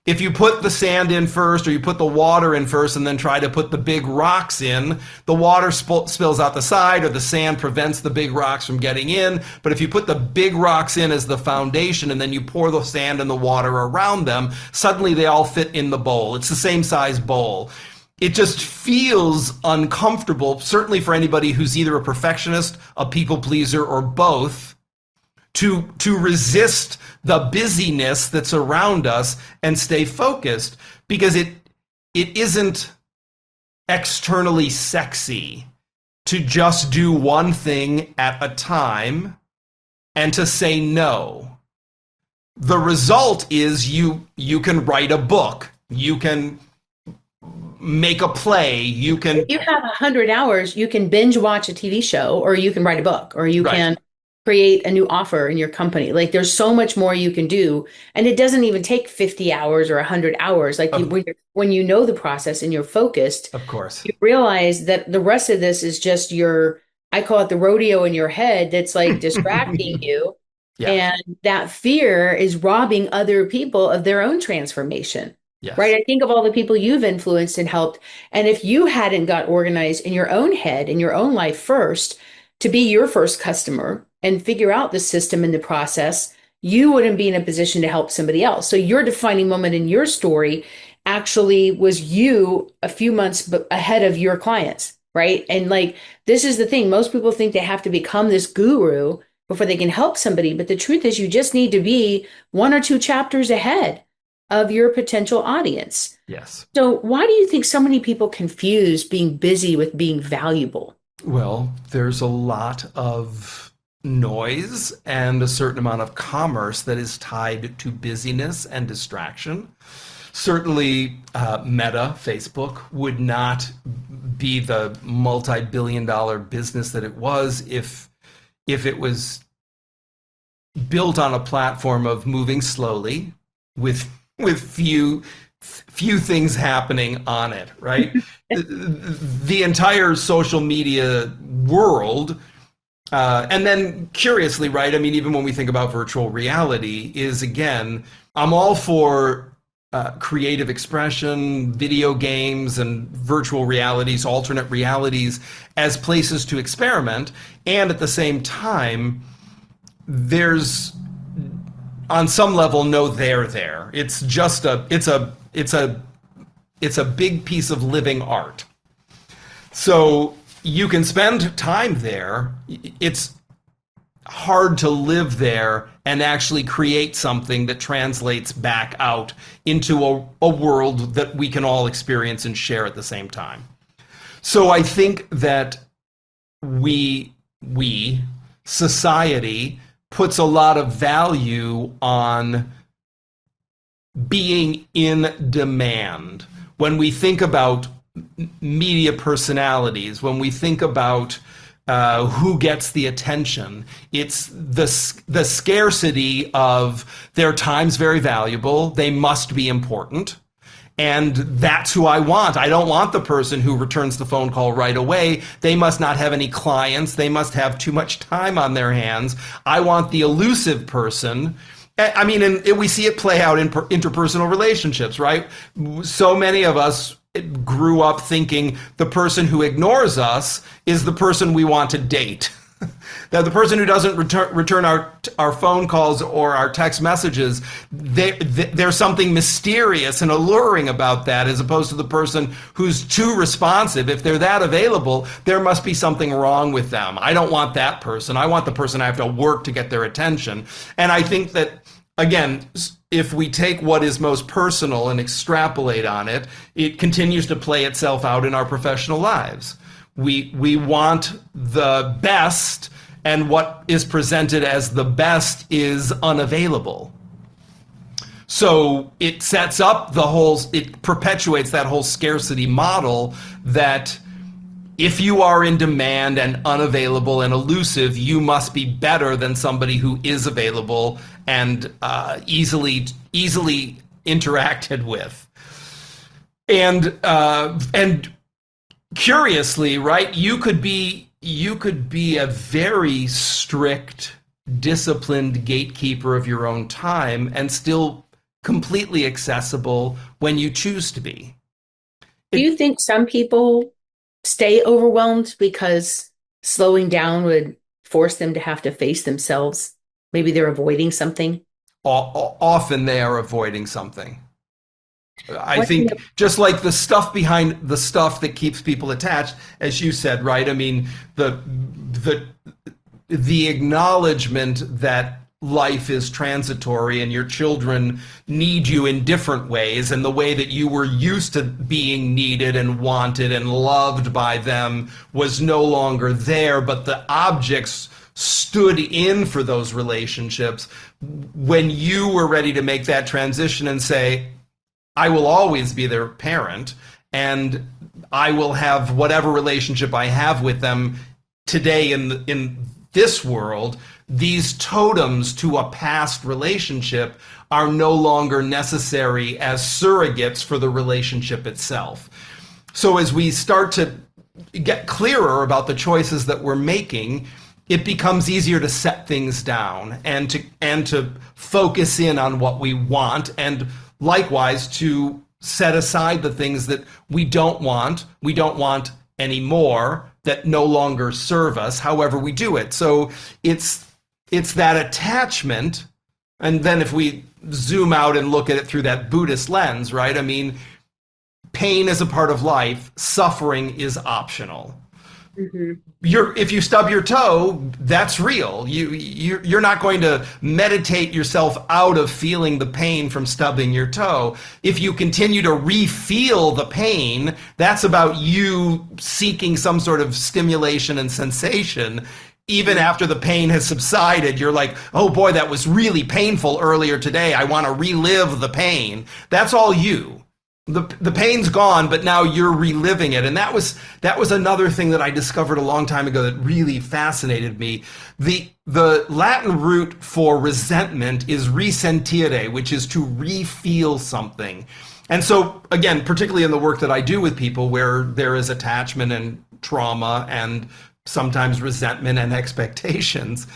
Speaker 1: If you put the sand in first, or you put the water in first and then try to put the big rocks in, the water spills out the side, or the sand prevents the big rocks from getting in. But if you put the big rocks in as the foundation and then you pour the sand and the water around them, suddenly they all fit in the bowl. It's the same size bowl. It just feels uncomfortable, certainly for anybody who's either a perfectionist, a people pleaser, or both, to resist the busyness that's around us and stay focused, because it isn't externally sexy to just do one thing at a time and to say no. The result is you can write a book, you can make a play, you can...
Speaker 3: If you have 100 hours, you can binge watch a TV show, or you can write a book, or you can create a new offer in your company. Like, there's so much more you can do. And it doesn't even take 50 hours or 100 hours. Like, when you know the process and you're focused,
Speaker 1: of course, you
Speaker 3: realize that the rest of this is just I call it the rodeo in your head that's like distracting you. Yeah. And that fear is robbing other people of their own transformation. Yes. Right? I think of all the people you've influenced and helped. And if you hadn't got organized in your own head, in your own life first, to be your first customer and figure out the system and the process, you wouldn't be in a position to help somebody else. So your defining moment in your story actually was you a few months ahead of your clients, right? And like, this is the thing. Most people think they have to become this guru before they can help somebody. But the truth is, you just need to be 1 or 2 chapters ahead of your potential audience.
Speaker 1: Yes.
Speaker 3: So why do you think so many people confuse being busy with being valuable?
Speaker 1: Well, there's a lot of noise and a certain amount of commerce that is tied to busyness and distraction. Certainly, Meta, Facebook, would not be the multi-billion-dollar business that it was if it was built on a platform of moving slowly with few things happening on it, right? The entire social media world, and then curiously, right? I mean, even when we think about virtual reality, is again, I'm all for creative expression, video games, and virtual realities, alternate realities as places to experiment. And at the same time, there's on some level no there. It's just it's a big piece of living art. So you can spend time there. It's hard to live there and actually create something that translates back out into a world that we can all experience and share at the same time. So I think that we society puts a lot of value on being in demand. When we think about media personalities, when we think about who gets the attention, it's the scarcity of their time's very valuable, they must be important, and that's who I want. I don't want the person who returns the phone call right away. They must not have any clients. They must have too much time on their hands. I want the elusive person. I mean, and we see it play out in interpersonal relationships, right? So many of us grew up thinking the person who ignores us is the person we want to date. That the person who doesn't return our phone calls or our text messages, there's something mysterious and alluring about that, as opposed to the person who's too responsive. If they're that available, there must be something wrong with them. I don't want that person. I want the person I have to work to get their attention. And I think that, again, if we take what is most personal and extrapolate on it, it continues to play itself out in our professional lives. We want the best, and what is presented as the best is unavailable. So it sets up it perpetuates that whole scarcity model that if you are in demand and unavailable and elusive, you must be better than somebody who is available and easily interacted with. And curiously, right, you could be a very strict, disciplined gatekeeper of your own time and still completely accessible when you choose to be.
Speaker 3: Do you think some people stay overwhelmed because slowing down would force them to have to face themselves? Maybe they're avoiding something?
Speaker 1: Often they are avoiding something. I think just like the stuff behind the stuff that keeps people attached, as you said, right? I mean, the acknowledgement that life is transitory and your children need you in different ways, and the way that you were used to being needed and wanted and loved by them was no longer there, but the objects stood in for those relationships. When you were ready to make that transition and say, I will always be their parent, and I will have whatever relationship I have with them today in this world, these totems to a past relationship are no longer necessary as surrogates for the relationship itself. So as we start to get clearer about the choices that we're making, it becomes easier to set things down and to focus in on what we want, and likewise to set aside the things that we don't want anymore, that no longer serve us, however we do it. So it's that attachment. And then if we zoom out and look at it through that Buddhist lens, right? I mean, pain is a part of life. Suffering is optional. Mm-hmm. If you stub your toe, that's real. You're not going to meditate yourself out of feeling the pain from stubbing your toe. If you continue to re-feel the pain, that's about you seeking some sort of stimulation and sensation. Even after the pain has subsided, you're like, oh boy, that was really painful earlier today. I want to relive the pain. That's all you. the pain's gone, but now you're reliving it. And that was another thing that I discovered a long time ago that really fascinated me. The Latin root for resentment is resentire, which is to re-feel something. And so, again, particularly in the work that I do with people where there is attachment and trauma and sometimes resentment and expectations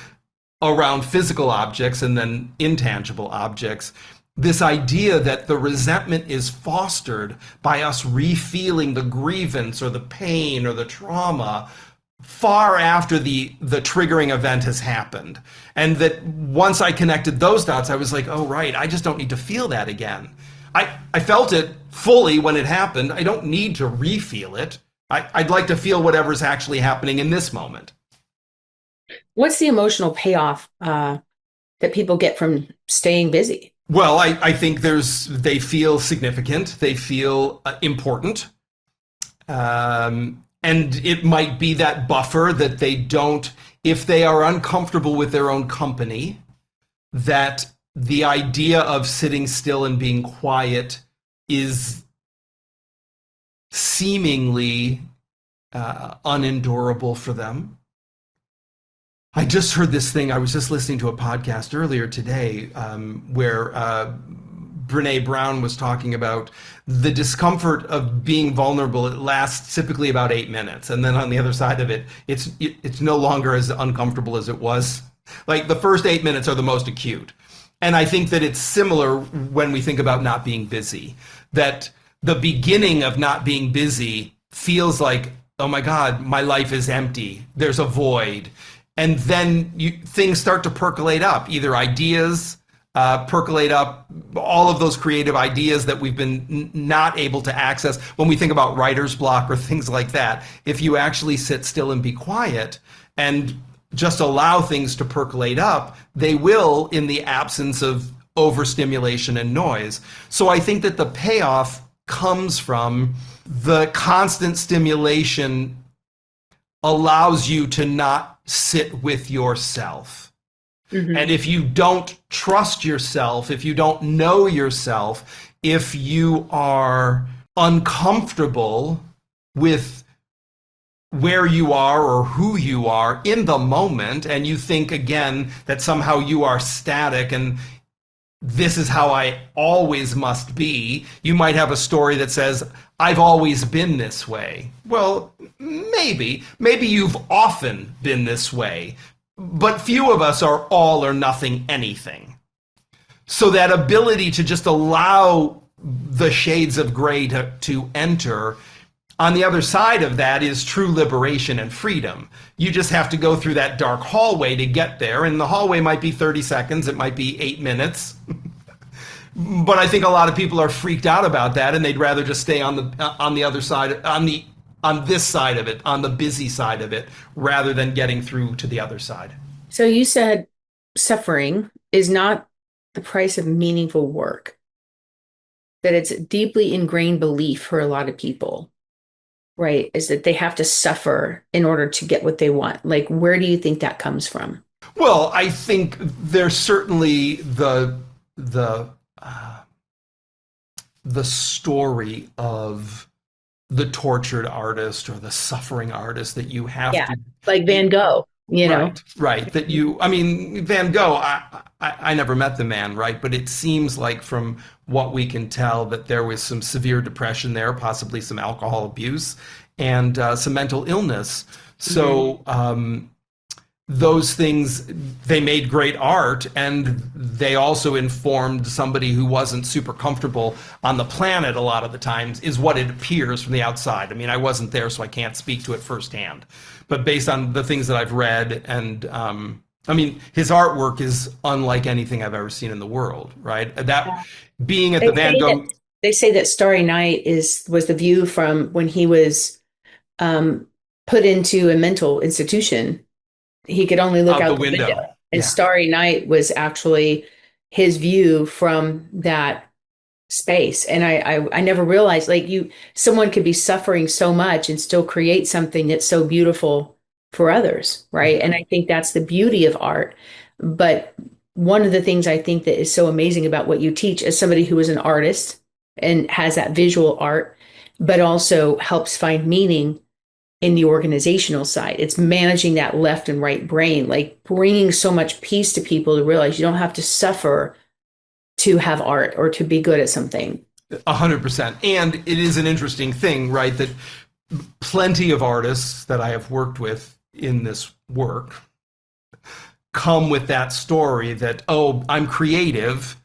Speaker 1: around physical objects and then intangible objects, this idea that the resentment is fostered by us re-feeling the grievance or the pain or the trauma far after the triggering event has happened. And that once I connected those dots, I was like, oh, right, I just don't need to feel that again. I felt it fully when it happened. I don't need to re-feel it. I'd like to feel whatever's actually happening in this moment.
Speaker 3: What's the emotional payoff that people get from staying busy?
Speaker 1: Well, I think they feel significant, they feel important, and it might be that buffer that they don't, if they are uncomfortable with their own company, that the idea of sitting still and being quiet is seemingly unendurable for them. I just heard this thing. I was just listening to a podcast earlier today where Brene Brown was talking about the discomfort of being vulnerable. It lasts typically about 8 minutes. And then on the other side of it, it's no longer as uncomfortable as it was. Like the first 8 minutes are the most acute. And I think that it's similar when we think about not being busy, that the beginning of not being busy feels like, oh my God, my life is empty. There's a void. And then things start to percolate up, either ideas percolate up, all of those creative ideas that we've been not able to access. When we think about writer's block or things like that, if you actually sit still and be quiet and just allow things to percolate up, they will in the absence of overstimulation and noise. So I think that the payoff comes from the constant stimulation allows you to not sit with yourself. Mm-hmm. And if you don't trust yourself, if you don't know yourself, if you are uncomfortable with where you are or who you are in the moment, and you think again that somehow you are static and this is how I always must be, you might have a story that says, I've always been this way. Well, maybe you've often been this way, but few of us are all or nothing anything. So that ability to just allow the shades of gray to enter, on the other side of that is true liberation and freedom. You just have to go through that dark hallway to get there, and the hallway might be 30 seconds, it might be 8 minutes. But I think a lot of people are freaked out about that, and they'd rather just stay on the other side, on this side of it, on the busy side of it, rather than getting through to the other side.
Speaker 3: So you said suffering is not the price of meaningful work, that it's a deeply ingrained belief for a lot of people, right? Is that they have to suffer in order to get what they want. Like, where do you think that comes from?
Speaker 1: Well, I think there's certainly the story of the tortured artist or the suffering artist that you have to,
Speaker 3: like Van Gogh, you know,
Speaker 1: right. That Van Gogh, I never met the man, right? But it seems like from what we can tell that there was some severe depression there, possibly some alcohol abuse and some mental illness. So, those things, they made great art, and they also informed somebody who wasn't super comfortable on the planet a lot of the times, is what it appears from the outside. I mean, I wasn't there, so I can't speak to it firsthand. But based on the things that I've read, and his artwork is unlike anything I've ever seen in the world, right? Being at the Van Gogh...
Speaker 3: They say that Starry Night was the view from when he was put into a mental institution. He could only look out the window. And Starry Night was actually his view from that space. And I never realized, like, someone could be suffering so much and still create something that's so beautiful for others, right? And I think that's the beauty of art. But one of the things I think that is so amazing about what you teach as somebody who is an artist and has that visual art, but also helps find meaning in the organizational side. It's managing that left and right brain, like bringing so much peace to people to realize you don't have to suffer to have art or to be good at something.
Speaker 1: 100%. And it is an interesting thing, right? That plenty of artists that I have worked with in this work come with that story that, oh, I'm creative,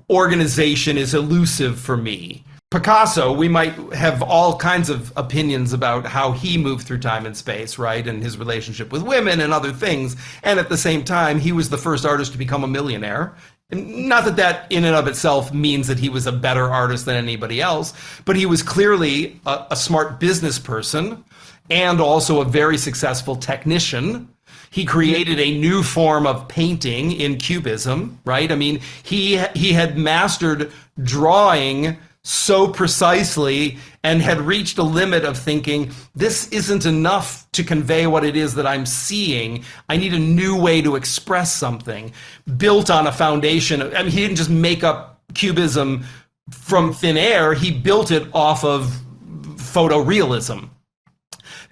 Speaker 1: organization is elusive for me. Picasso, we might have all kinds of opinions about how he moved through time and space, right? And his relationship with women and other things. And at the same time, he was the first artist to become a millionaire. And not that that in and of itself means that he was a better artist than anybody else, but he was clearly a smart business person and also a very successful technician. He created a new form of painting in Cubism, right? I mean, he had mastered drawing so precisely and had reached a limit of thinking, this isn't enough to convey what it is that I'm seeing. I need a new way to express something built on a foundation. I mean, he didn't just make up Cubism from thin air. He built it off of photorealism.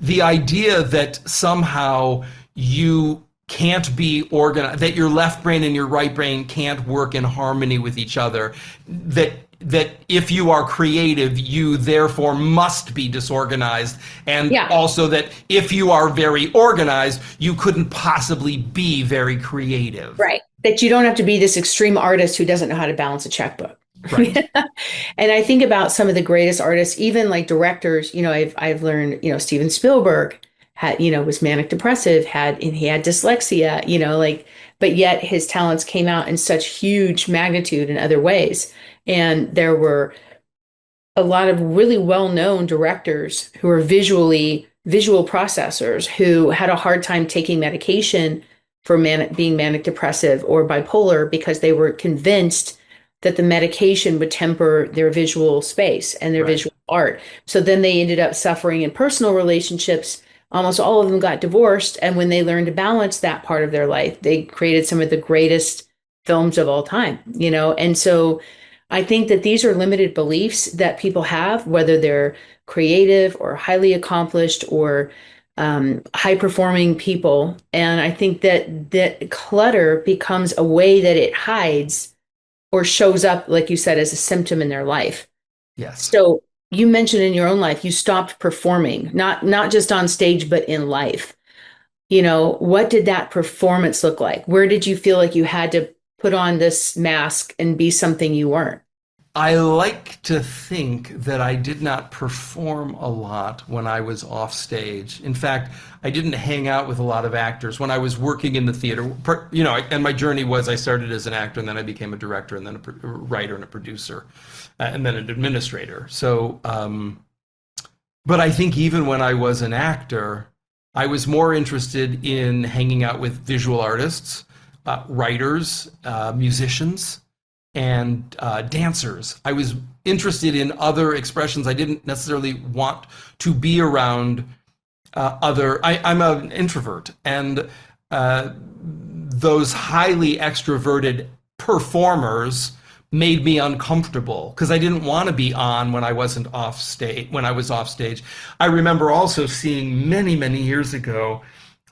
Speaker 1: The idea that somehow you can't be organized, that your left brain and your right brain can't work in harmony with each other, that if you are creative, you therefore must be disorganized. And also that if you are very organized, you couldn't possibly be very creative.
Speaker 3: Right. That you don't have to be this extreme artist who doesn't know how to balance a checkbook.
Speaker 1: Right.
Speaker 3: And I think about some of the greatest artists, even like directors, I've learned, Steven Spielberg had, was manic depressive, he had dyslexia, but yet his talents came out in such huge magnitude in other ways. And there were a lot of really well-known directors who are visual processors who had a hard time taking medication for being manic depressive or bipolar because they were convinced that the medication would temper their visual space and their visual art. So then they ended up suffering in personal relationships. Almost all of them got divorced. And when they learned to balance that part of their life, they created some of the greatest films of all time, And so I think that these are limited beliefs that people have, whether they're creative or highly accomplished or high-performing people. And I think that clutter becomes a way that it hides or shows up, like you said, as a symptom in their life.
Speaker 1: Yes.
Speaker 3: So you mentioned in your own life, you stopped performing, not just on stage, but in life. What did that performance look like? Where did you feel like you had to put on this mask and be something you weren't?
Speaker 1: I like to think that I did not perform a lot when I was off stage. In fact, I didn't hang out with a lot of actors when I was working in the theater. And my journey was I started as an actor and then I became a director and then a writer and a producer and then an administrator. So, but I think even when I was an actor, I was more interested in hanging out with visual artists, writers, musicians, and dancers. I was interested in other expressions. I didn't necessarily want to be around I'm an introvert, and those highly extroverted performers made me uncomfortable because I didn't want to be on when I wasn't off stage. When I was off stage, I remember also seeing many, many years ago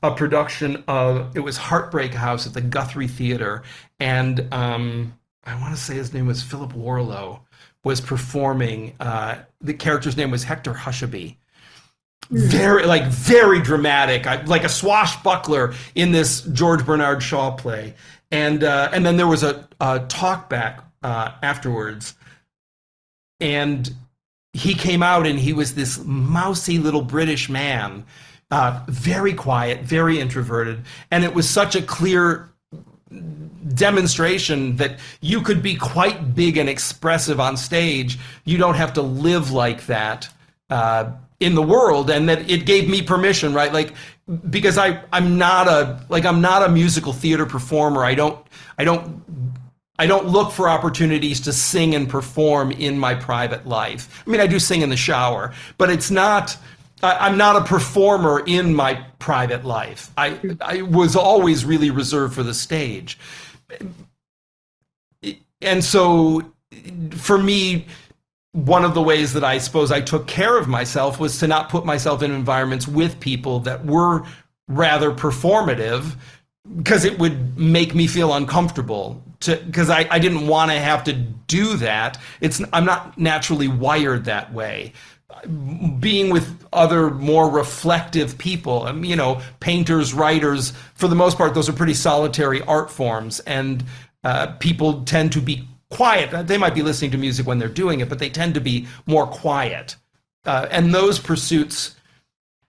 Speaker 1: a production of, it was Heartbreak House at the Guthrie Theater, and I want to say his name was Philip Warlow, was performing. The character's name was Hector Hushabye. Very dramatic, like a swashbuckler in this George Bernard Shaw play. And then there was a talk back afterwards, and he came out and he was this mousy little British man, very quiet, very introverted, and it was such a clear demonstration that you could be quite big and expressive on stage. You don't have to live like that in the world, and that it gave me permission, right? Like, because I'm not a musical theater performer. I don't look for opportunities to sing and perform in my private life. I mean, I do sing in the shower, but I'm not a performer in my private life. I was always really reserved for the stage. And so for me, one of the ways that I suppose I took care of myself was to not put myself in environments with people that were rather performative, because it would make me feel uncomfortable, because I didn't want to have to do that. I'm not naturally wired that way. Being with other more reflective people, painters, writers, for the most part, those are pretty solitary art forms, and people tend to be quiet. They might be listening to music when they're doing it, but they tend to be more quiet. And those pursuits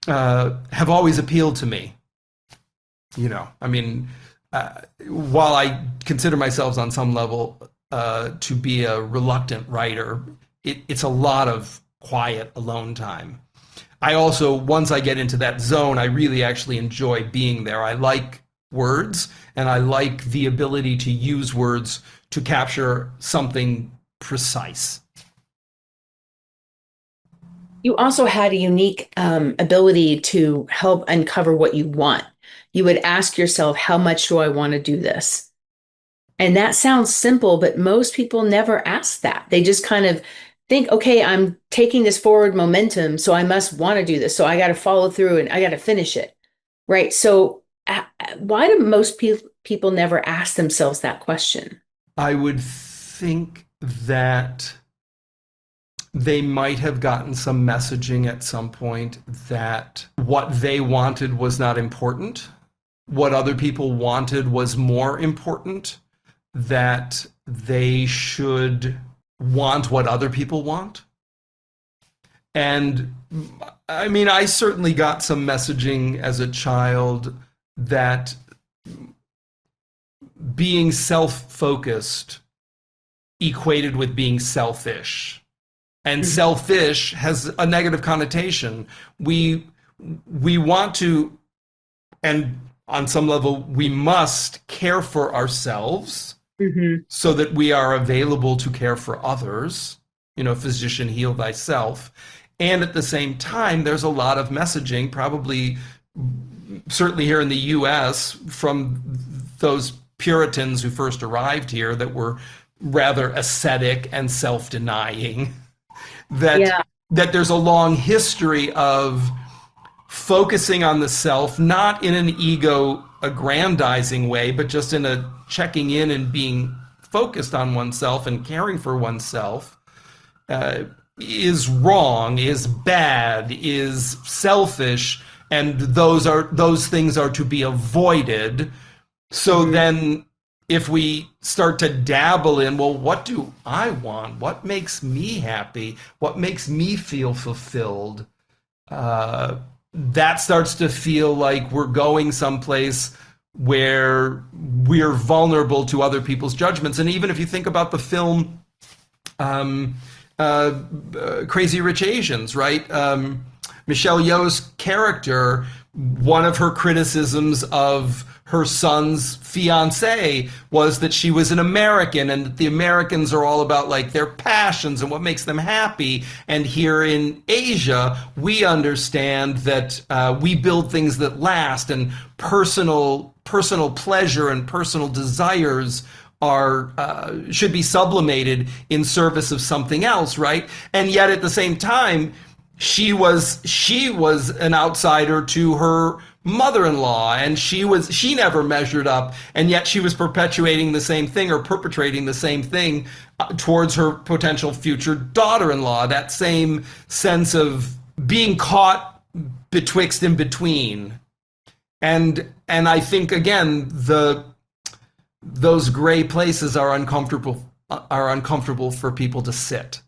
Speaker 1: have always appealed to me. While I consider myself on some level to be a reluctant writer, it's a lot of quiet, alone time. I also, once I get into that zone, I really actually enjoy being there. I like words, and I like the ability to use words to capture something precise.
Speaker 3: You also had a unique ability to help uncover what you want. You would ask yourself, how much do I want to do this? And that sounds simple, but most people never ask that. They just kind of think, okay, I'm taking this forward momentum, so I must want to do this. So I got to follow through and I got to finish it. Right. So why do most people never ask themselves that question?
Speaker 1: I would think that they might have gotten some messaging at some point that what they wanted was not important. What other people wanted was more important, that they should want what other people want. And I certainly got some messaging as a child that being self-focused equated with being selfish. And selfish has a negative connotation. We want to, and on some level, we must care for ourselves so that we are available to care for others. Physician, heal thyself. And at the same time, there's a lot of messaging, probably, certainly here in the US, from those Puritans who first arrived here that were rather ascetic and self-denying, that there's a long history of focusing on the self, not in an ego-aggrandizing way, but just in a checking in and being focused on oneself and caring for oneself, is wrong, is bad, is selfish, and those things are to be avoided. So then if we start to dabble in, well, what do I want? What makes me happy? What makes me feel fulfilled? That starts to feel like we're going someplace where we're vulnerable to other people's judgments. And even if you think about the film Crazy Rich Asians, right? Michelle Yeoh's character, one of her criticisms of her son's fiance was that she was an American, and that the Americans are all about like their passions and what makes them happy. And here in Asia, we understand that we build things that last, and personal pleasure and personal desires are should be sublimated in service of something else, right? And yet at the same time, she was an outsider to her mother-in-law, and she never measured up, and yet she was perpetuating the same thing, or perpetrating the same thing towards her potential future daughter-in-law. That same sense of being caught betwixt and between. And I think, again, those gray places are uncomfortable for people to sit.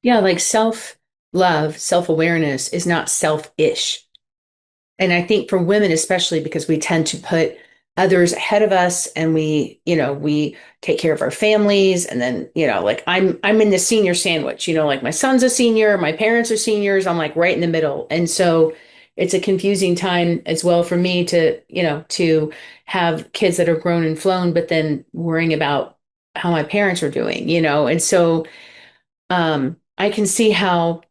Speaker 3: Yeah, like self-love, self-awareness is not selfish. And I think for women, especially, because we tend to put others ahead of us, and we take care of our families. And then, like I'm in the senior sandwich, like my son's a senior, my parents are seniors. I'm like right in the middle. And so it's a confusing time as well for me to have kids that are grown and flown, but then worrying about how my parents are doing, And so I can see how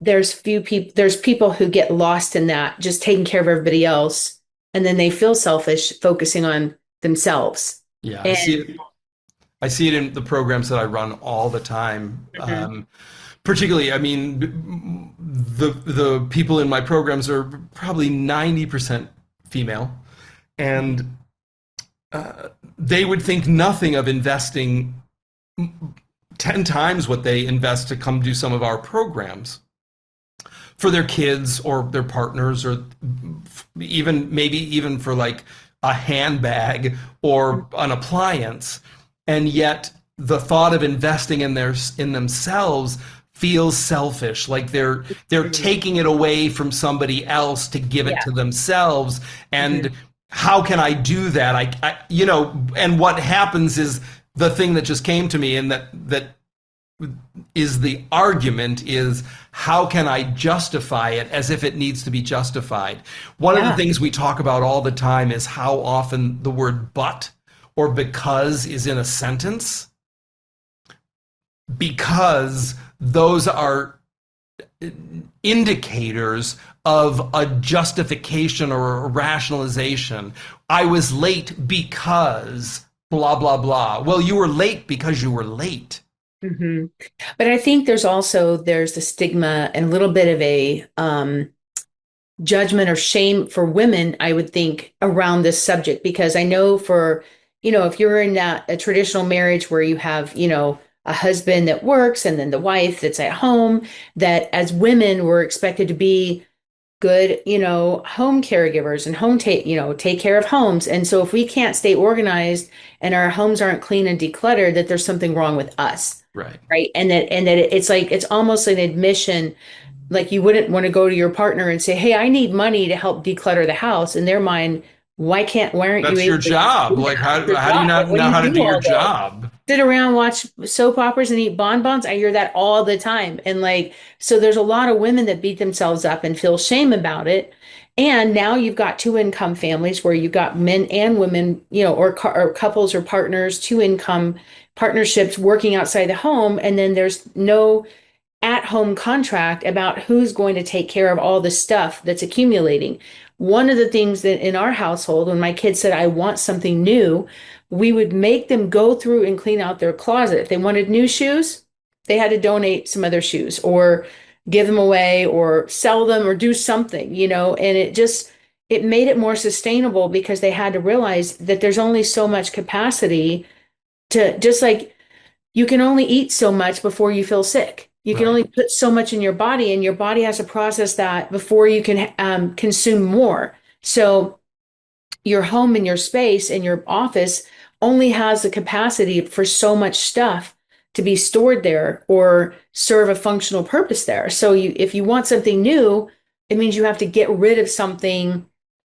Speaker 3: there's people who get lost in that, just taking care of everybody else, and then they feel selfish focusing on themselves.
Speaker 1: Yeah,
Speaker 3: and
Speaker 1: I see it in the programs that I run all the time.
Speaker 3: Mm-hmm.
Speaker 1: Particularly, I mean, the people in my programs are probably 90% female, and they would think nothing of investing 10 times what they invest to come do some of our programs for their kids or their partners, or maybe even for like a handbag or an appliance. And yet the thought of investing in themselves feels selfish, like they're taking it away from somebody else to give it to themselves. And how can I do that? I and what happens is the thing that just came to me, and that is the argument, is how can I justify it as if it needs to be justified? One of the things we talk about all the time is how often the word but or because is in a sentence, because those are indicators of a justification or a rationalization. I was late because blah, blah, blah. Well, you were late because you were late.
Speaker 3: Mm-hmm. But I think there's the stigma and a little bit of a judgment or shame for women, I would think, around this subject, because I know if you're in a traditional marriage where you have, a husband that works and then the wife that's at home, that as women we're expected to be good, home caregivers and take care of homes. And so if we can't stay organized and our homes aren't clean and decluttered, that there's something wrong with us.
Speaker 1: Right.
Speaker 3: Right. And that it's like, it's almost an admission, like you wouldn't want to go to your partner and say, hey, I need money to help declutter the house. In their mind, why aren't
Speaker 1: That's
Speaker 3: you
Speaker 1: your
Speaker 3: able
Speaker 1: job? Like, how do you not know how to do your job?
Speaker 3: Sit around, watch soap operas and eat bonbons. I hear that all the time. And so there's a lot of women that beat themselves up and feel shame about it. And now you've got two income families where you've got men and women, or couples or partners, two income partnerships working outside the home. And then there's no at-home contract about who's going to take care of all the stuff that's accumulating. One of the things that in our household, when my kids said, I want something new, we would make them go through and clean out their closet. If they wanted new shoes, they had to donate some other shoes or give them away or sell them or do something, and it made it more sustainable, because they had to realize that there's only so much capacity to, just like you can only eat so much before you feel sick. You can only put so much in your body, and your body has to process that before you can consume more. So your home and your space and your office only has the capacity for so much stuff to be stored there or serve a functional purpose there. So if you want something new, it means you have to get rid of something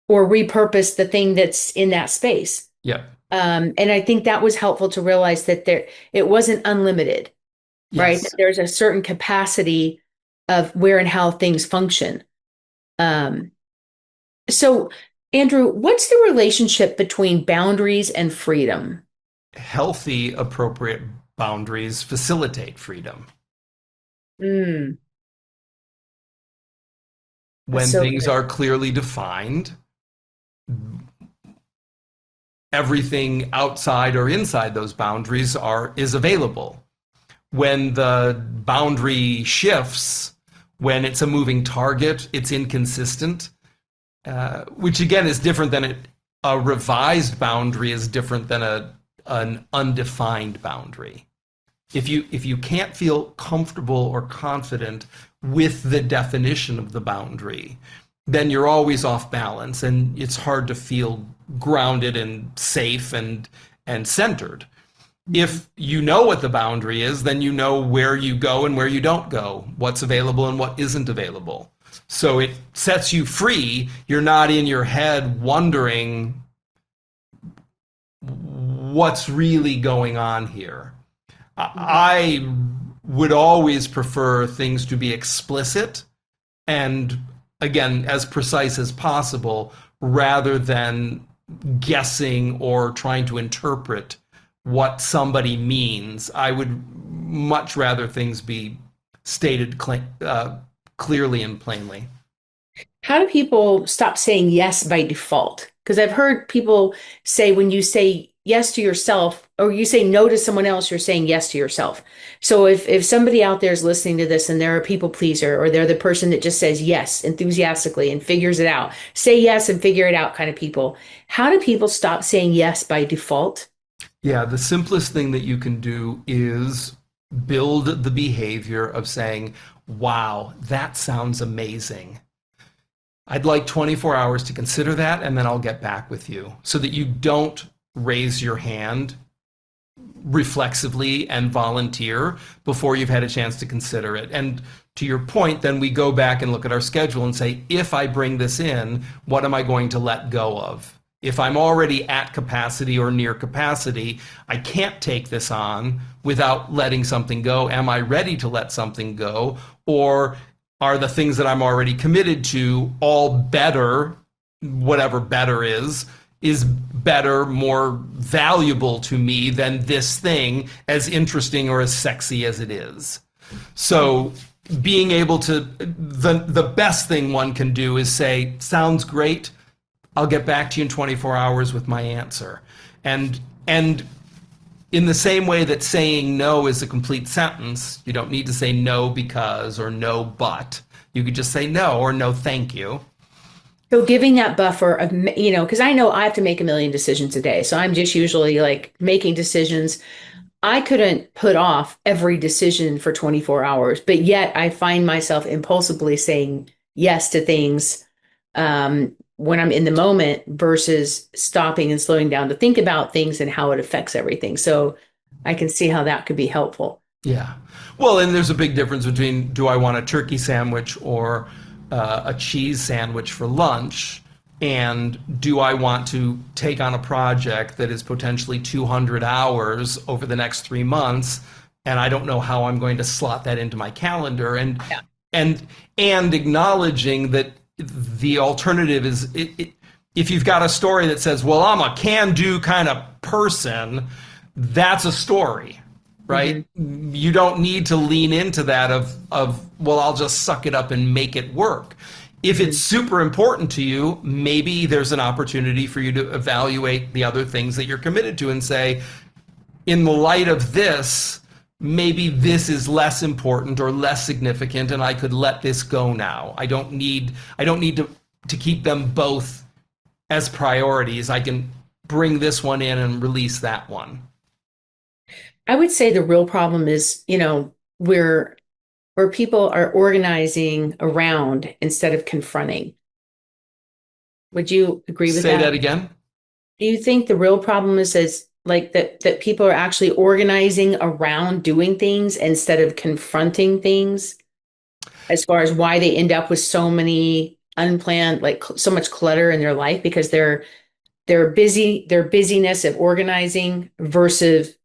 Speaker 3: or repurpose the thing that's in that space.
Speaker 1: Yeah.
Speaker 3: And I think that was helpful to realize that it wasn't unlimited. Right?
Speaker 1: Yes.
Speaker 3: There's a certain capacity of where and how things function. So, Andrew, what's the relationship between boundaries and freedom?
Speaker 1: Healthy, appropriate boundaries facilitate freedom.
Speaker 3: Mm.
Speaker 1: When
Speaker 3: So
Speaker 1: things
Speaker 3: good.
Speaker 1: are clearly defined, everything outside or inside those boundaries is available. When the boundary shifts, when it's a moving target, it's inconsistent, which again is different than a revised boundary is different than an undefined boundary. If you can't feel comfortable or confident with the definition of the boundary, then you're always off balance, and it's hard to feel grounded and safe and centered. If you know what the boundary is, then you know where you go and where you don't go, what's available and what isn't available. So it sets you free. You're not in your head wondering what's really going on here. I would always prefer things to be explicit and, again, as precise as possible, rather than guessing or trying to interpret what somebody means. I would much rather things be stated clearly and plainly.
Speaker 3: How do people stop saying yes by default? Because I've heard people say, when you say yes to yourself, or you say no to someone else, you're saying yes to yourself. So if somebody out there is listening to this and they're a people pleaser, or they're the person that just says yes enthusiastically and figures it out, say yes and figure it out kind of people, how do people stop saying yes by default?
Speaker 1: Yeah, the simplest thing that you can do is build the behavior of saying, wow, that sounds amazing. I'd like 24 hours to consider that, and then I'll get back with you, so that you don't raise your hand reflexively and volunteer before you've had a chance to consider it. And to your point, then we go back and look at our schedule and say, if I bring this in, what am I going to let go of? If I'm already at capacity or near capacity, I can't take this on without letting something go. Am I ready to let something go? Or are the things that I'm already committed to all better, whatever better is better, more valuable to me than this thing, as interesting or as sexy as it is? So being able to, the best thing one can do is say, sounds great, I'll get back to you in 24 hours with my answer. And in the same way that saying no is a complete sentence, you don't need to say no because or no but. You could just say no or no thank you.
Speaker 3: So giving that buffer of, because I know I have to make a million decisions a day. So I'm just usually like making decisions. I couldn't put off every decision for 24 hours, but yet I find myself impulsively saying yes to things when I'm in the moment versus stopping and slowing down to think about things and how it affects everything. So I can see how that could be helpful.
Speaker 1: Yeah. Well, and there's a big difference between, do I want a turkey sandwich or a cheese sandwich for lunch? And do I want to take on a project that is potentially 200 hours over the next 3 months? And I don't know how I'm going to slot that into my calendar. And acknowledging that the alternative is, if you've got a story that says, well, I'm a can-do kind of person, that's a story, right? Mm-hmm. You don't need to lean into that of, well, I'll just suck it up and make it work. If it's super important to you, maybe there's an opportunity for you to evaluate the other things that you're committed to and say, in the light of this, maybe this is less important or less significant, and I could let this go now. I don't need to keep them both as priorities. I can bring this one in and release that one.
Speaker 3: I would say the real problem is, where people are organizing around instead of confronting. Would you agree with that?
Speaker 1: Say that again.
Speaker 3: Do you think the real problem is like that people are actually organizing around doing things instead of confronting things, as far as why they end up with so many unplanned, like so much clutter in their life, because they're busy, their busyness of organizing versus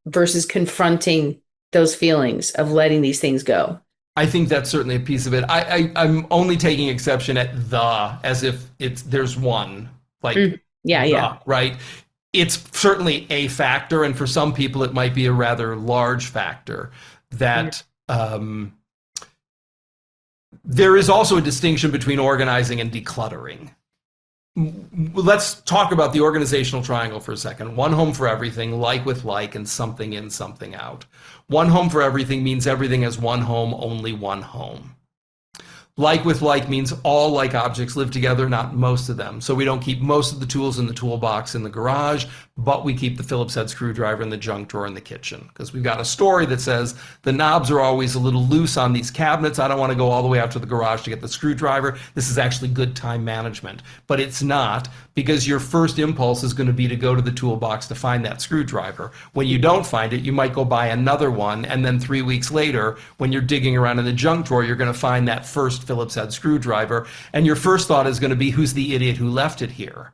Speaker 3: confronting those feelings of letting these things go?
Speaker 1: I think that's certainly a piece of it. I'm only taking exception at as if there's one, like, yeah, right? It's certainly a factor, and for some people it might be a rather large factor. That there is also a distinction between organizing and decluttering. Let's talk about the organizational triangle for a second. One home for everything, like with like, and something in, something out. One home for everything means everything has one home, only one home. Like with like means all like objects live together, not most of them. So we don't keep most of the tools in the toolbox in the garage, but we keep the Phillips head screwdriver in the junk drawer in the kitchen, because we've got a story that says the knobs are always a little loose on these cabinets. I don't want to go all the way out to the garage to get the screwdriver. This is actually good time management, but it's not, because your first impulse is going to be to go to the toolbox to find that screwdriver. When you don't find it, you might go buy another one, and then 3 weeks later, when you're digging around in the junk drawer, you're going to find that first Phillips head screwdriver, and your first thought is going to be, who's the idiot who left it here?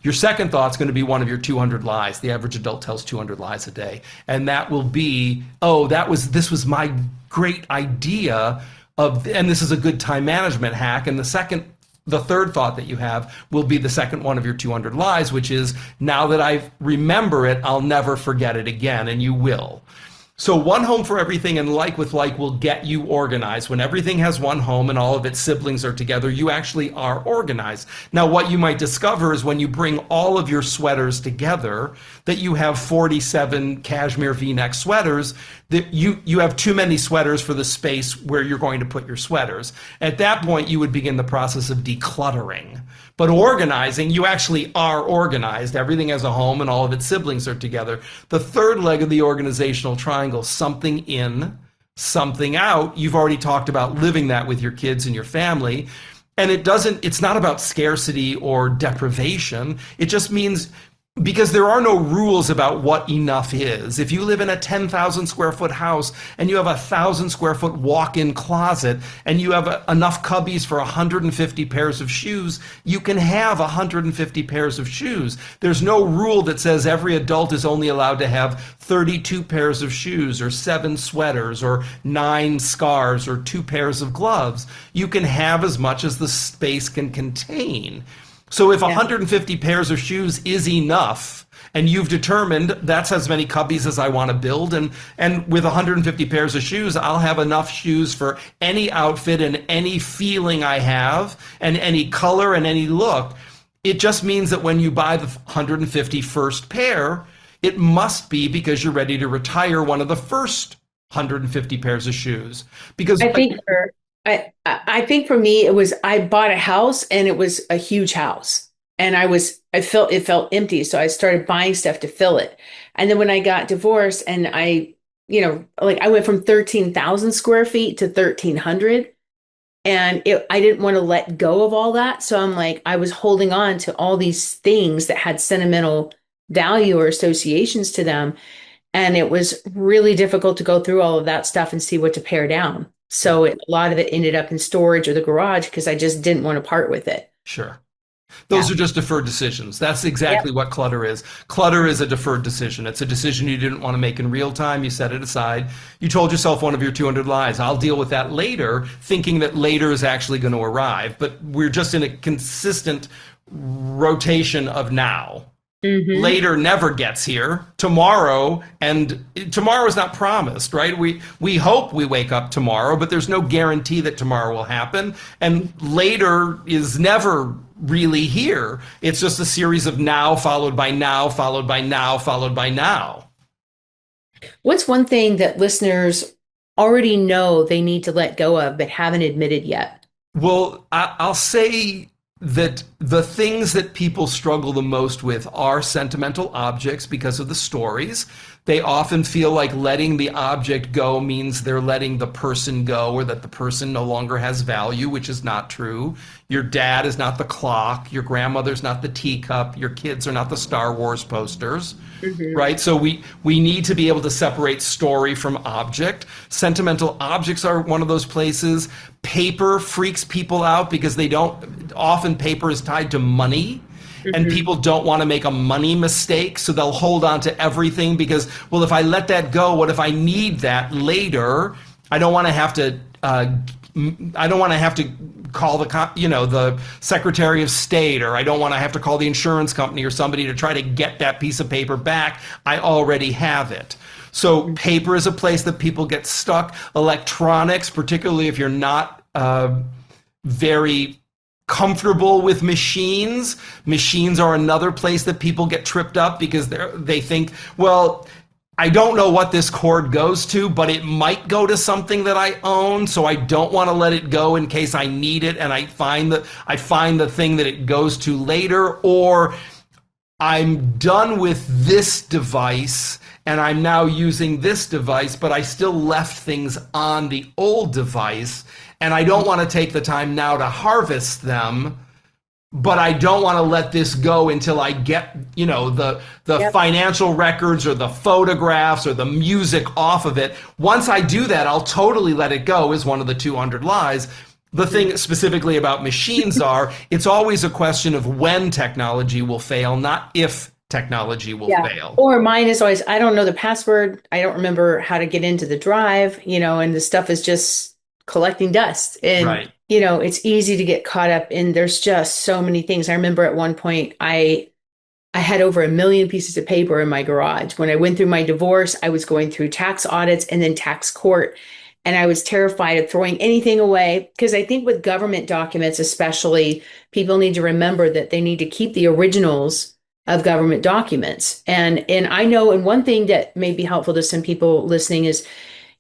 Speaker 1: Your second thought is going to be one of your 200 lies. The average adult tells 200 lies a day, and that will be, oh, this was my great idea of, and this is a good time management hack. And the third thought that you have will be the second one of your 200 lies, which is, now that I remember it, I'll never forget it again, and you will. So one home for everything and like with like will get you organized. When everything has one home and all of its siblings are together, you actually are organized. Now, what you might discover is when you bring all of your sweaters together, that you have 47 cashmere V-neck sweaters, that you have too many sweaters for the space where you're going to put your sweaters. At that point, you would begin the process of decluttering. But organizing, you actually are organized. Everything has a home and all of its siblings are together. The third leg of the organizational triangle, something in, something out. You've already talked about living that with your kids and your family. And it's not about scarcity or deprivation. It just means, because there are no rules about what enough is. If you live in a 10,000 square foot house and you have a 1,000 square foot walk-in closet and you have enough cubbies for 150 pairs of shoes, you can have 150 pairs of shoes. There's no rule that says every adult is only allowed to have 32 pairs of shoes or 7 sweaters or 9 scarves or 2 pairs of gloves. You can have as much as the space can contain. So if 150 pairs of shoes is enough, and you've determined that's as many cubbies as I want to build, and with 150 pairs of shoes, I'll have enough shoes for any outfit and any feeling I have, and any color and any look, it just means that when you buy the 150 first pair, it must be because you're ready to retire one of the first 150 pairs of shoes. Because
Speaker 3: I think for me, it was, I bought a house and it was a huge house and it felt empty. So I started buying stuff to fill it. And then when I got divorced and I went from 13,000 square feet to 1,300 and I didn't want to let go of all that. So I was holding on to all these things that had sentimental value or associations to them. And it was really difficult to go through all of that stuff and see what to pare down. So a lot of it ended up in storage or the garage because I just didn't want to part with it.
Speaker 1: Sure. Those are just deferred decisions. That's exactly what clutter is. Clutter is a deferred decision. It's a decision you didn't want to make in real time. You set it aside. You told yourself one of your 200 lies. I'll deal with that later, thinking that later is actually going to arrive. But we're just in a consistent rotation of now. Mm-hmm. Later never gets here. Tomorrow, and tomorrow is not promised, right? We hope we wake up tomorrow, but there's no guarantee that tomorrow will happen. And later is never really here. It's just a series of now followed by now, followed by now, followed by now.
Speaker 3: What's one thing that listeners already know they need to let go of but haven't admitted yet?
Speaker 1: Well, I'll say that the things that people struggle the most with are sentimental objects because of the stories. They often feel like letting the object go means they're letting the person go, or that the person no longer has value, which is not true. Your dad is not the clock. Your grandmother's not the teacup. Your kids are not the Star Wars posters, right? So we need to be able to separate story from object. Sentimental objects are one of those places. Paper freaks people out because often paper is tied to money. And people don't want to make a money mistake, so they'll hold on to everything because, well, if I let that go, what if I need that later? I don't want to have to. I don't want to have to call the Secretary of State, or I don't want to have to call the insurance company or somebody to try to get that piece of paper back. I already have it. So paper is a place that people get stuck. Electronics, particularly if you're not very comfortable with machines. Machines are another place that people get tripped up because they think, well, I don't know what this cord goes to, but it might go to something that I own, so I don't want to let it go in case I need it and I find the thing that it goes to later, or I'm done with this device and I'm now using this device, but I still left things on the old device. And I don't want to take the time now to harvest them, but I don't want to let this go until I get, the financial records or the photographs or the music off of it. Once I do that, I'll totally let it go, is one of the 200 lies. The thing specifically about machines it's always a question of when technology will fail, not if technology will fail.
Speaker 3: Or mine is always, I don't know the password. I don't remember how to get into the drive, and the stuff is just collecting dust. And, it's easy to get caught up in, there's just so many things. I remember at one point, I I had over 1 million pieces of paper in my garage. When I went through my divorce, I was going through tax audits and then tax court. And I was terrified of throwing anything away because I think with government documents, especially, people need to remember that they need to keep the originals of government documents. And I know, and one thing that may be helpful to some people listening is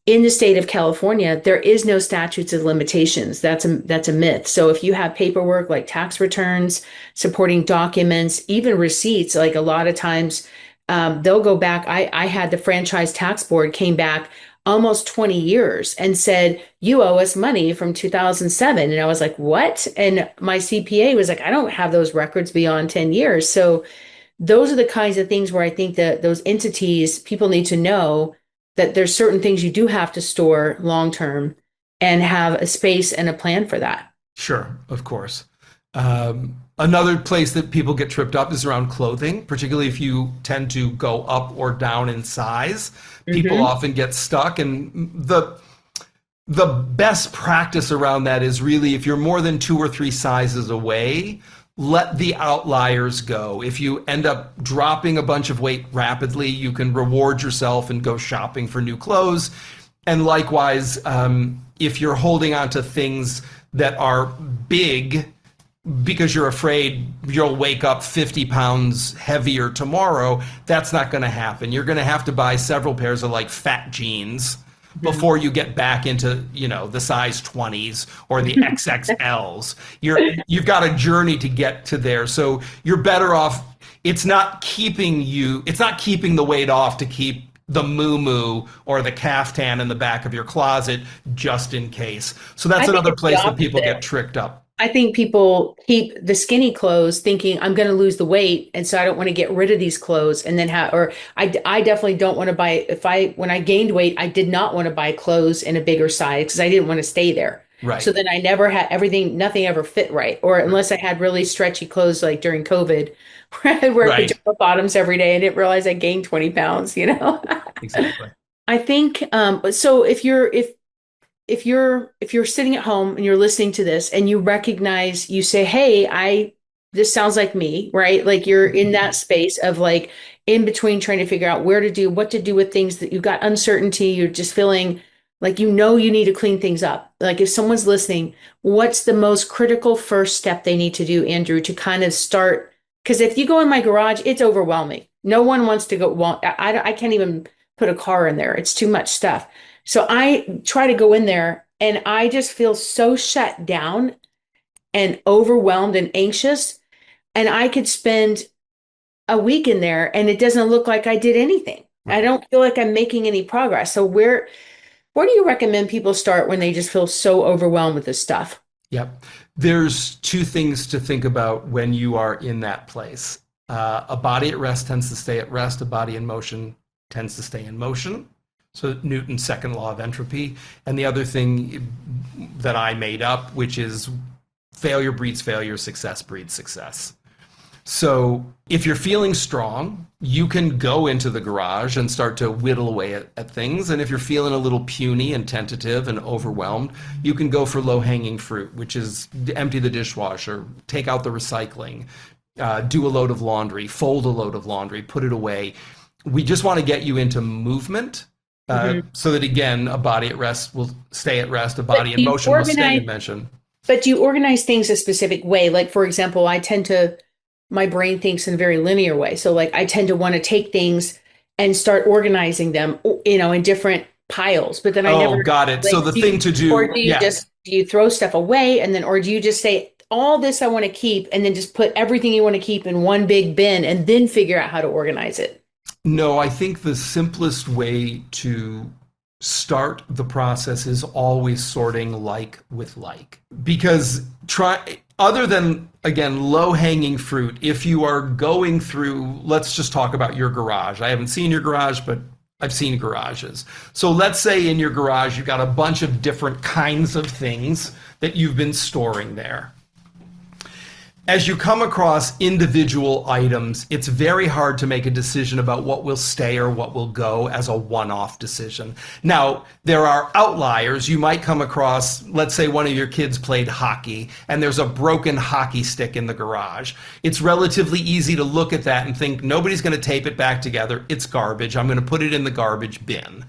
Speaker 3: in the state of California, there is no statutes of limitations. That's a myth. So if you have paperwork like tax returns, supporting documents, even receipts, like a lot of times they'll go back. I had the franchise tax board came back almost 20 years and said, you owe us money from 2007. And I was like, what? And my CPA was like, I don't have those records beyond 10 years. So those are the kinds of things where I think that those entities, people need to know that there's certain things you do have to store long term and have a space and a plan for that.
Speaker 1: Sure, of course. Another place that people get tripped up is around clothing, particularly if you tend to go up or down in size. People often get stuck, and the best practice around that is really if you're more than 2 or 3 sizes away, let the outliers go. If you end up dropping a bunch of weight rapidly, you can reward yourself and go shopping for new clothes. And likewise, if you're holding on to things that are big because you're afraid you'll wake up 50 pounds heavier tomorrow, that's not going to happen. You're going to have to buy several pairs of like fat jeans before you get back into, the size 20s or the XXLs. You've got a journey to get to there. So you're better off. It's not keeping the weight off to keep the muumuu or the caftan in the back of your closet just in case. So that's another place that people get tricked up.
Speaker 3: I think people keep the skinny clothes thinking I'm going to lose the weight. And so I don't want to get rid of these clothes and then I definitely don't want to buy, when I gained weight, I did not want to buy clothes in a bigger size because I didn't want to stay there.
Speaker 1: Right.
Speaker 3: So then I never had nothing ever fit right. Or unless I had really stretchy clothes like during COVID where I wear pajama bottoms every day and didn't realize I gained 20 pounds,
Speaker 1: Exactly.
Speaker 3: I think, so if you're sitting at home and you're listening to this and you recognize, you say, hey, this sounds like me, right? Like you're in that space of like in between trying to figure out what to do with things that you've got uncertainty. You're just feeling like, you need to clean things up. Like if someone's listening, what's the most critical first step they need to do, Andrew, to kind of start? Because if you go in my garage, it's overwhelming. No one wants to go. Well, I can't even put a car in there. It's too much stuff. So I try to go in there and I just feel so shut down and overwhelmed and anxious. And I could spend a week in there and it doesn't look like I did anything. I don't feel like I'm making any progress. So where do you recommend people start when they just feel so overwhelmed with this stuff?
Speaker 1: Yep. There's 2 things to think about when you are in that place. A body at rest tends to stay at rest. A body in motion tends to stay in motion. So Newton's second law of entropy. And the other thing that I made up, which is failure breeds failure, success breeds success. So if you're feeling strong, you can go into the garage and start to whittle away at things. And if you're feeling a little puny and tentative and overwhelmed, you can go for low-hanging fruit, which is empty the dishwasher, take out the recycling, do a load of laundry, fold a load of laundry, put it away. We just want to get you into movement. So that, again, a body at rest will stay at rest, a body in motion will stay in motion.
Speaker 3: But do you organize things a specific way? Like, for example, my brain thinks in a very linear way. So like I tend to want to take things and start organizing them, in different piles. But then I never
Speaker 1: got it.
Speaker 3: Like,
Speaker 1: so the thing to do,
Speaker 3: or do you throw stuff away or do you just say, all this I want to keep and then just put everything you want to keep in one big bin and then figure out how to organize it?
Speaker 1: No, I think the simplest way to start the process is always sorting like with like. Because other than, again, low-hanging fruit, if you are going through, let's just talk about your garage. I haven't seen your garage, but I've seen garages. So let's say in your garage, you've got a bunch of different kinds of things that you've been storing there. As you come across individual items, it's very hard to make a decision about what will stay or what will go as a one-off decision. Now, there are outliers. You might come across, let's say one of your kids played hockey and there's a broken hockey stick in the garage. It's relatively easy to look at that and think, nobody's going to tape it back together. It's garbage. I'm going to put it in the garbage bin.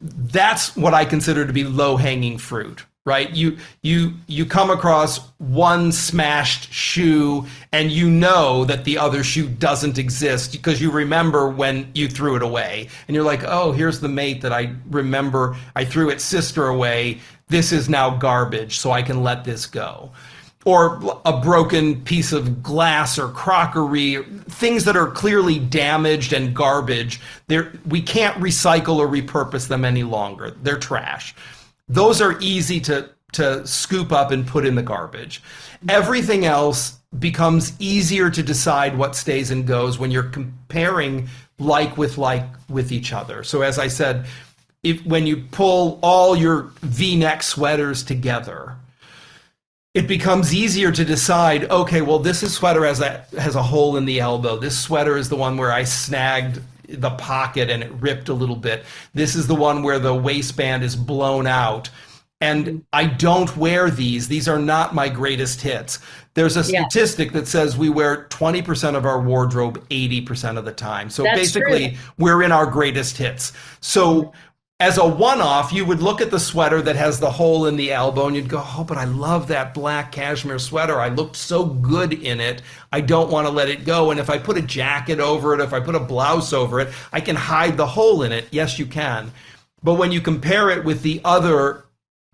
Speaker 1: That's what I consider to be low-hanging fruit. Right? You come across one smashed shoe and you know that the other shoe doesn't exist because you remember when you threw it away. And you're like, oh, here's the mate that I remember I threw its sister away. This is now garbage, so I can let this go. Or a broken piece of glass or crockery, things that are clearly damaged and garbage. We can't recycle or repurpose them any longer. They're trash. Those are easy to scoop up and put in the garbage. Everything else becomes easier to decide what stays and goes when you're comparing like with each other. So as I said, when you pull all your V-neck sweaters together, it becomes easier to decide, okay, well, this sweater has a hole in the elbow. This sweater is the one where I snagged the pocket and it ripped a little bit. This is the one where the waistband is blown out. And I don't wear these. These are not my greatest hits. There's a statistic that says we wear 20% of our wardrobe 80% of the time. So that's basically true. We're in our greatest hits. So as a one-off, you would look at the sweater that has the hole in the elbow and you'd go, oh, but I love that black cashmere sweater. I looked so good in it. I don't want to let it go. And if I put a jacket over it, if I put a blouse over it, I can hide the hole in it. Yes, you can. But when you compare it with the other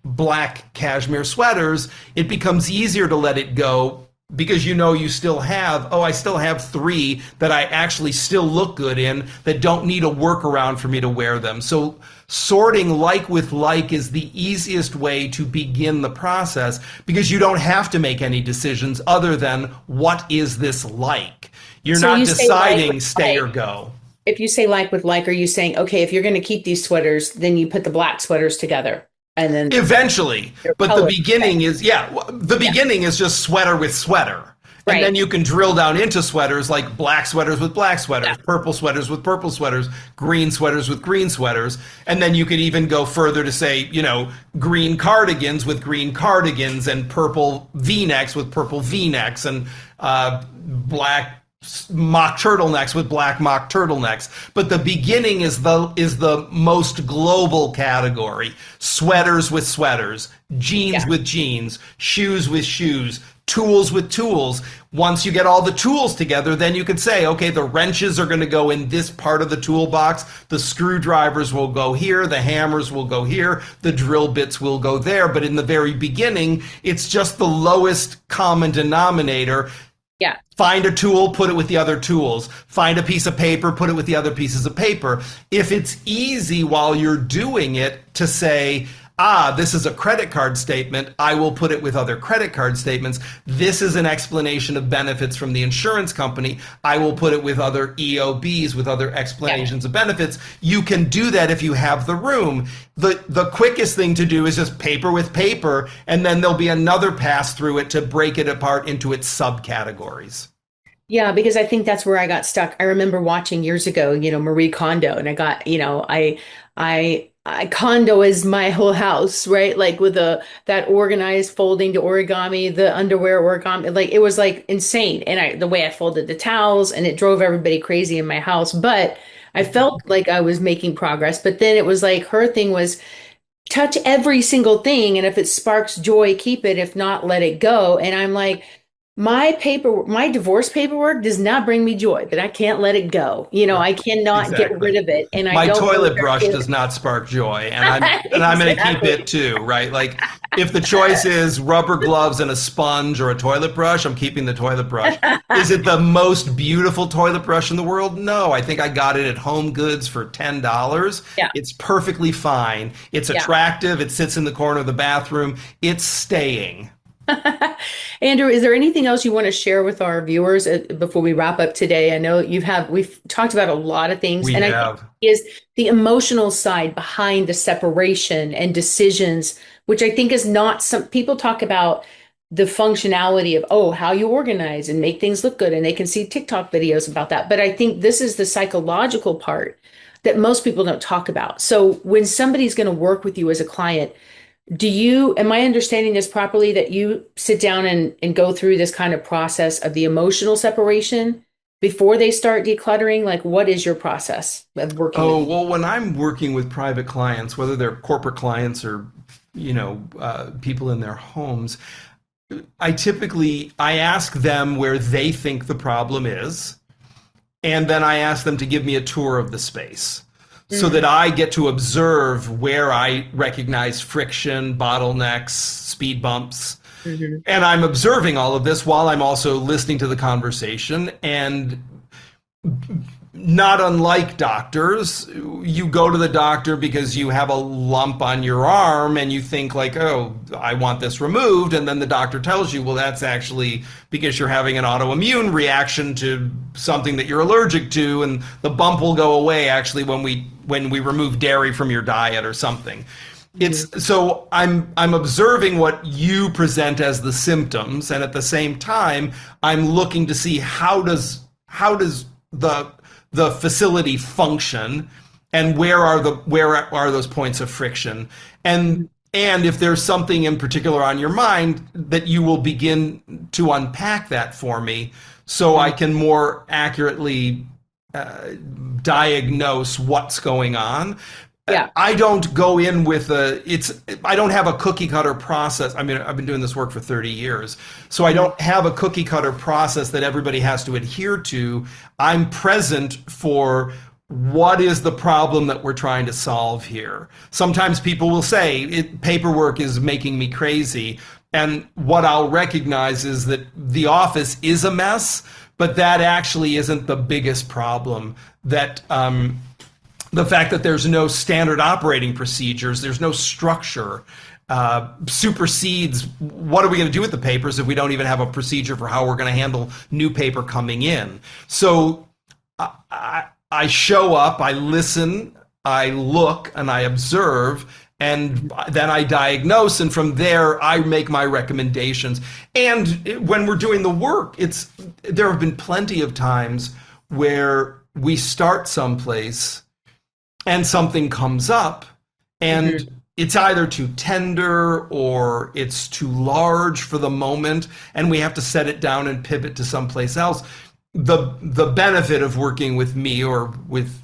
Speaker 1: black cashmere sweaters, it becomes easier to let it go because you still have, I still have 3 that I actually still look good in that don't need a workaround for me to wear them. So sorting like with like is the easiest way to begin the process because you don't have to make any decisions other than what is this like? You're not deciding stay or go.
Speaker 3: If you say like with like, are you saying, okay, if you're going to keep these sweaters, then you put the black sweaters together? And then
Speaker 1: eventually, but the beginning is beginning is just sweater with sweater. And then you can drill down into sweaters like black sweaters with black sweaters, purple sweaters with purple sweaters, green sweaters with green sweaters. And then you could even go further to say, green cardigans with green cardigans and purple V-necks with purple V-necks and black mock turtlenecks with black mock turtlenecks. But the beginning is the most global category. Sweaters with sweaters, jeans with jeans, shoes with shoes, tools with tools. Once you get all the tools together, then you could say, okay, the wrenches are going to go in this part of the toolbox. The screwdrivers will go here. The hammers will go here. The drill bits will go there. But in the very beginning, it's just the lowest common denominator.
Speaker 3: Yeah.
Speaker 1: Find a tool, put it with the other tools. Find a piece of paper, put it with the other pieces of paper. If it's easy while you're doing it to say, this is a credit card statement, I will put it with other credit card statements. This is an explanation of benefits from the insurance company. I will put it with other EOBs, with other explanations of benefits. You can do that if you have the room. The quickest thing to do is just paper with paper, and then there'll be another pass through it to break it apart into its subcategories.
Speaker 3: Yeah, because I think that's where I got stuck. I remember watching years ago, Marie Kondo, and I got, I condo is my whole house, right? Like with that organized folding to origami, the underwear origami, like it was like insane. And the way I folded the towels, and it drove everybody crazy in my house. But I felt like I was making progress. But then it was like her thing was touch every single thing, and if it sparks joy, keep it. If not, let it go. And I'm like, my divorce paperwork does not bring me joy, but I can't let it go. I cannot get rid of it. And
Speaker 1: my toilet brush does not spark joy, and I'm going to keep it too, right? Like if the choice is rubber gloves and a sponge or a toilet brush, I'm keeping the toilet brush. Is it the most beautiful toilet brush in the world? No, I think I got it at Home Goods for $10.
Speaker 3: Yeah.
Speaker 1: It's perfectly fine. It's attractive. It sits in the corner of the bathroom. It's staying.
Speaker 3: Andrew, is there anything else you want to share with our viewers before we wrap up today? I know we've talked about a lot of things, I think is the emotional side behind the separation and decisions, which I think is not some people talk about the functionality of, oh, how you organize and make things look good. And they can see TikTok videos about that. But I think this is the psychological part that most people don't talk about. So when somebody's going to work with you as a client, am I understanding this properly, that you sit down and go through this kind of process of the emotional separation before they start decluttering? Like, what is your process of working?
Speaker 1: Oh, well, when I'm working with private clients, whether they're corporate clients or, people in their homes, I ask them where they think the problem is, and then I ask them to give me a tour of the space so that I get to observe where I recognize friction, bottlenecks, speed bumps. And I'm observing all of this while I'm also listening to the conversation. And not unlike doctors, you go to the doctor because you have a lump on your arm and you think like, oh, I want this removed. And then the doctor tells you, well, that's actually because you're having an autoimmune reaction to something that you're allergic to. And the bump will go away actually when we remove dairy from your diet or something. So I'm observing what you present as the symptoms. And at the same time, I'm looking to see how does the facility function, and where are those points of friction, and if there's something in particular on your mind, that you will begin to unpack that for me so I can more accurately diagnose what's going on. Yeah. I don't go in with I don't have a cookie cutter process. I mean, I've been doing this work for 30 years. So I don't have a cookie cutter process that everybody has to adhere to. I'm present for what is the problem that we're trying to solve here. Sometimes people will say paperwork is making me crazy. And what I'll recognize is that the office is a mess, but that actually isn't the biggest problem. That, the fact that there's no standard operating procedures, there's no structure, supersedes what are we going to do with the papers if we don't even have a procedure for how we're going to handle new paper coming in. So I show up, I listen, I look, and I observe, and then I diagnose, and from there I make my recommendations. And when we're doing the work, there have been plenty of times where we start someplace and something comes up, and it's either too tender or it's too large for the moment, and we have to set it down and pivot to someplace else. The benefit of working with me or with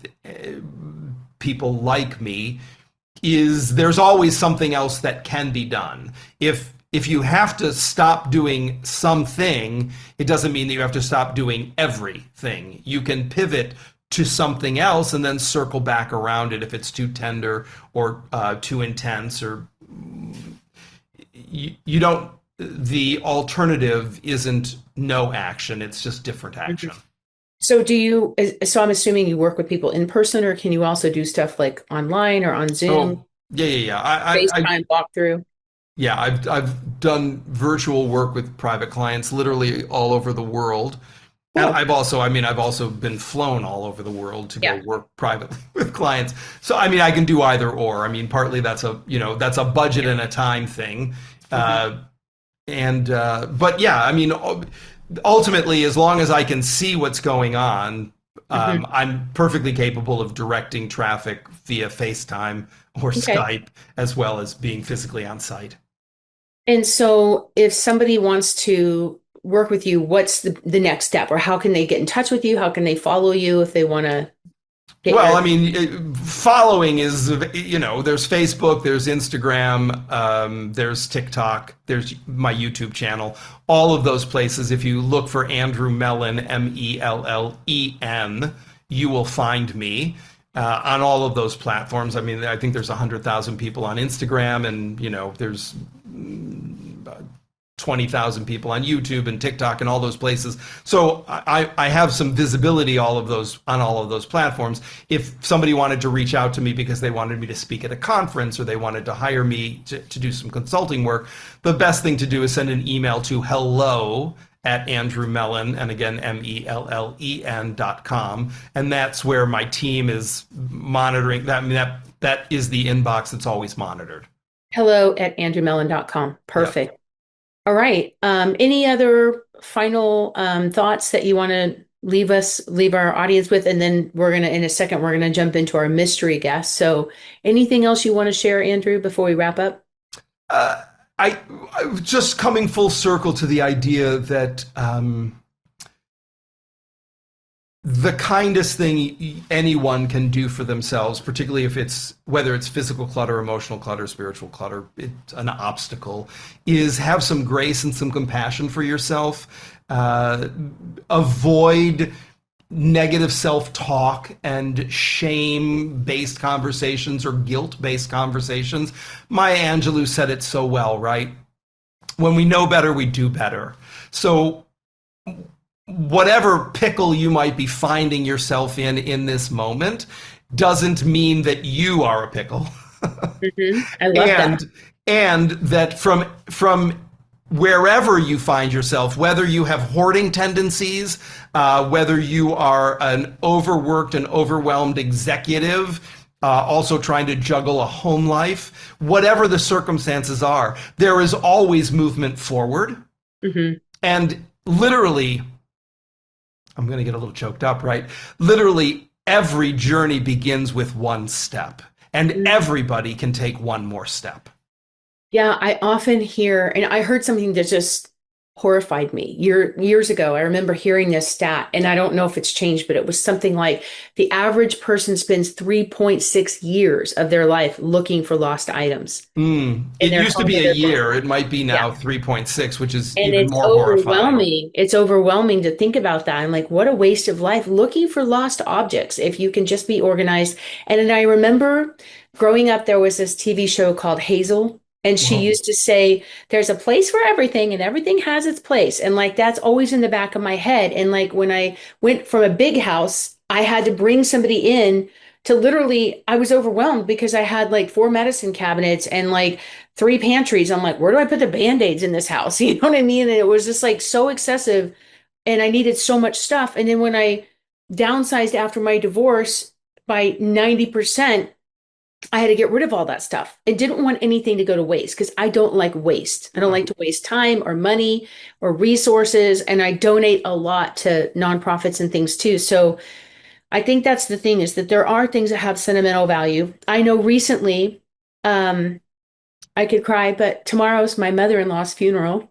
Speaker 1: people like me is there's always something else that can be done. If you have to stop doing something, it doesn't mean that you have to stop doing everything. You can pivot to something else and then circle back around it if it's too tender or too intense, or you don't. The alternative isn't no action, it's just different action.
Speaker 3: So so I'm assuming you work with people in person, or can you also do stuff like online or on Zoom?
Speaker 1: Yeah.
Speaker 3: FaceTime walkthrough.
Speaker 1: Yeah, I've done virtual work with private clients literally all over the world. And I've also been flown all over the world to go work privately with clients. So, I mean, I can do either or. I mean, partly that's a budget and a time thing. But yeah, I mean, ultimately, as long as I can see what's going on, I'm perfectly capable of directing traffic via FaceTime or Skype, as well as being physically on site.
Speaker 3: And so if somebody wants to work with you, what's the next step, or how can they get in touch with you? How can they follow you if they want to?
Speaker 1: Well, I mean, following is, there's Facebook, there's Instagram, there's TikTok, there's my YouTube channel, all of those places. If you look for Andrew Mellen, Mellen, you will find me on all of those platforms. I mean, I think there's 100,000 people on Instagram, and, there's 20,000 people on YouTube and TikTok and all those places. So I have some visibility on all of those platforms. If somebody wanted to reach out to me because they wanted me to speak at a conference, or they wanted to hire me to do some consulting work, the best thing to do is send an email to hello@andrewmellen, and again, MELLEN.com. And that's where my team is monitoring that. I mean, that is the inbox that's always monitored.
Speaker 3: Hello@andrewmellen.com. Perfect.
Speaker 1: Yep.
Speaker 3: All right. Any other final thoughts that you want to leave our audience with? And then in a second, we're gonna jump into our mystery guest. So anything else you want to share, Andrew, before we wrap up?
Speaker 1: Uh, I just coming full circle to the idea that the kindest thing anyone can do for themselves, particularly if whether it's physical clutter, emotional clutter, spiritual clutter, it's an obstacle, is have some grace and some compassion for yourself. Avoid negative self-talk and shame-based conversations or guilt-based conversations. Maya Angelou said it so well, right? When we know better, we do better. So whatever pickle you might be finding yourself in this moment doesn't mean that you are a pickle.
Speaker 3: Mm-hmm. I love that.
Speaker 1: And that from wherever you find yourself, whether you have hoarding tendencies, whether you are an overworked and overwhelmed executive, also trying to juggle a home life, whatever the circumstances are, there is always movement forward.
Speaker 3: Mm-hmm.
Speaker 1: And literally, I'm going to get a little choked up, right? Literally, every journey begins with one step, and everybody can take one more step.
Speaker 3: Yeah, I often hear, and I heard something that just horrified me years ago. I remember hearing this stat, and I don't know if it's changed, but it was something like the average person spends 3.6 years of their life looking for lost items.
Speaker 1: It used to be a year. It might be now 3.6, which is
Speaker 3: and
Speaker 1: even
Speaker 3: it's
Speaker 1: more
Speaker 3: overwhelming.
Speaker 1: horrifying.
Speaker 3: It's overwhelming to think about that. I'm like, what a waste of life looking for lost objects if you can just be organized. And then I remember growing up, there was this TV show called Hazel. And she used to say, there's a place for everything and everything has its place. And like, that's always in the back of my head. And like, when I went from a big house, I had to bring somebody in to literally, I was overwhelmed because I had like 4 medicine cabinets and like 3 pantries. I'm like, where do I put the Band-Aids in this house? You know what I mean? And it was just like so excessive and I needed so much stuff. And then when I downsized after my divorce by 90%, I had to get rid of all that stuff. I didn't want anything to go to waste because I don't like waste. I don't like to waste time or money or resources. And I donate a lot to nonprofits and things too. So I think that's the thing is that there are things that have sentimental value. I know recently, I could cry, but tomorrow's my mother-in-law's funeral.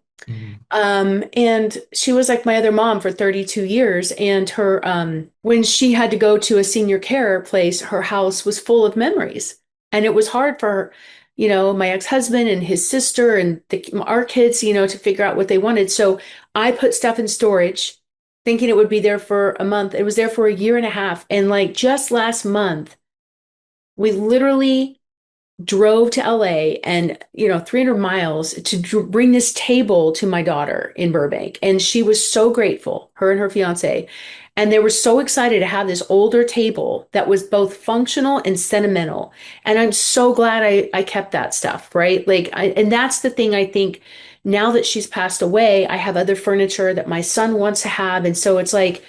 Speaker 3: And she was like my other mom for 32 years. And her, when she had to go to a senior care place, her house was full of memories. And it was hard for her, my ex-husband and his sister and our kids, to figure out what they wanted. So I put stuff in storage thinking it would be there for a month. It was there for a year and a half. And like just last month, we literally drove to LA and 300 miles to bring this table to my daughter in Burbank, and she was so grateful, her and her fiance, and they were so excited to have this older table that was both functional and sentimental. And I'm so glad I kept that stuff, right? And that's the thing. I think now that she's passed away, I have other furniture that my son wants to have, and so it's like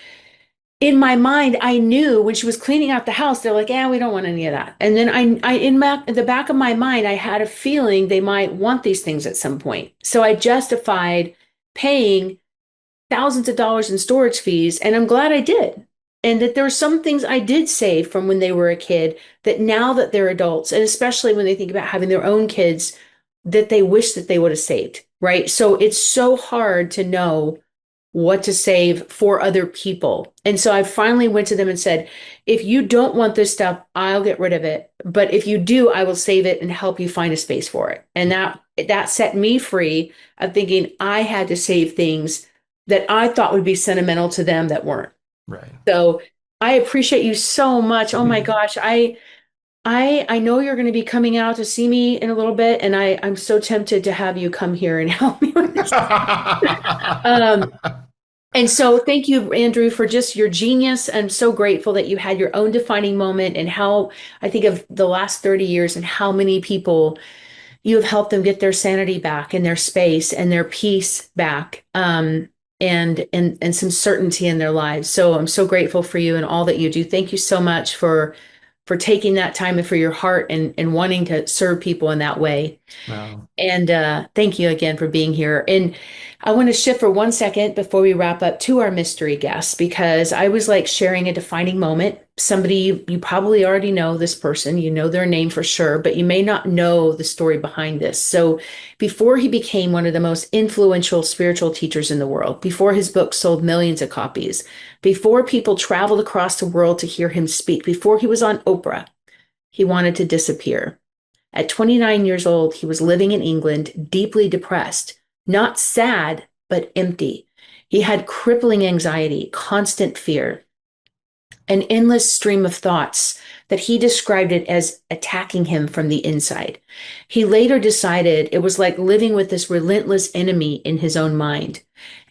Speaker 3: in my mind, I knew when she was cleaning out the house, they're like, we don't want any of that. And then in the back of my mind, I had a feeling they might want these things at some point. So I justified paying thousands of dollars in storage fees. And I'm glad I did. And that there are some things I did save from when they were a kid that now that they're adults, and especially when they think about having their own kids, that they wish that they would have saved, right? So it's so hard to know what to save for other people. And so I finally went to them and said, if you don't want this stuff, I'll get rid of it. But if you do, I will save it and help you find a space for it. And that set me free of thinking I had to save things that I thought would be sentimental to them that weren't.
Speaker 1: Right.
Speaker 3: So I appreciate you so much. Oh my gosh. I know you're going to be coming out to see me in a little bit, and I'm so tempted to have you come here and help me with this. And so thank you, Andrew, for just your genius. I'm so grateful that you had your own defining moment, and how I think of the last 30 years and how many people you have helped them get their sanity back and their space and their peace back, and some certainty in their lives. So I'm so grateful for you and all that you do. Thank you so much for for taking that time and for your heart and wanting to serve people in that way.
Speaker 1: Wow.
Speaker 3: And thank you again for being here. And I want to shift for 1 second before we wrap up to our mystery guest, because I was like sharing a defining moment. Somebody, you probably already know this person, you know their name for sure, but you may not know the story behind this. So before he became one of the most influential spiritual teachers in the world, before his book sold millions of copies, before people traveled across the world to hear him speak, before he was on Oprah, he wanted to disappear. At 29 years old, he was living in England, deeply depressed, not sad, but empty. He had crippling anxiety, constant fear, an endless stream of thoughts that he described it as attacking him from the inside. He later decided it was like living with this relentless enemy in his own mind.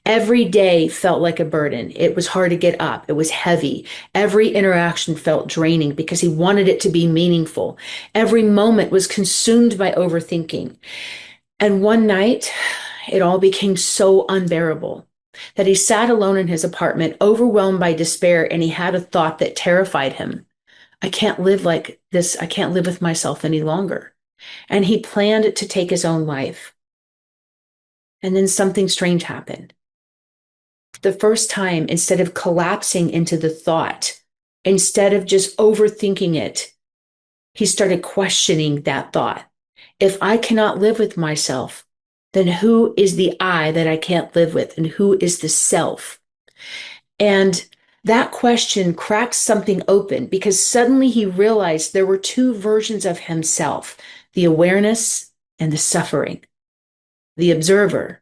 Speaker 3: Every day felt like a burden. It was hard to get up. It was heavy. Every interaction felt draining because he wanted it to be meaningful. Every moment was consumed by overthinking. And one night, it all became so unbearable that he sat alone in his apartment, overwhelmed by despair, and he had a thought that terrified him. I can't live like this. I can't live with myself any longer. And he planned to take his own life. And then something strange happened. The first time, instead of collapsing into the thought, instead of just overthinking it, he started questioning that thought. If I cannot live with myself, then who is the I that I can't live with? And who is the self? And that question cracked something open because suddenly he realized there were two versions of himself, the awareness and the suffering, the observer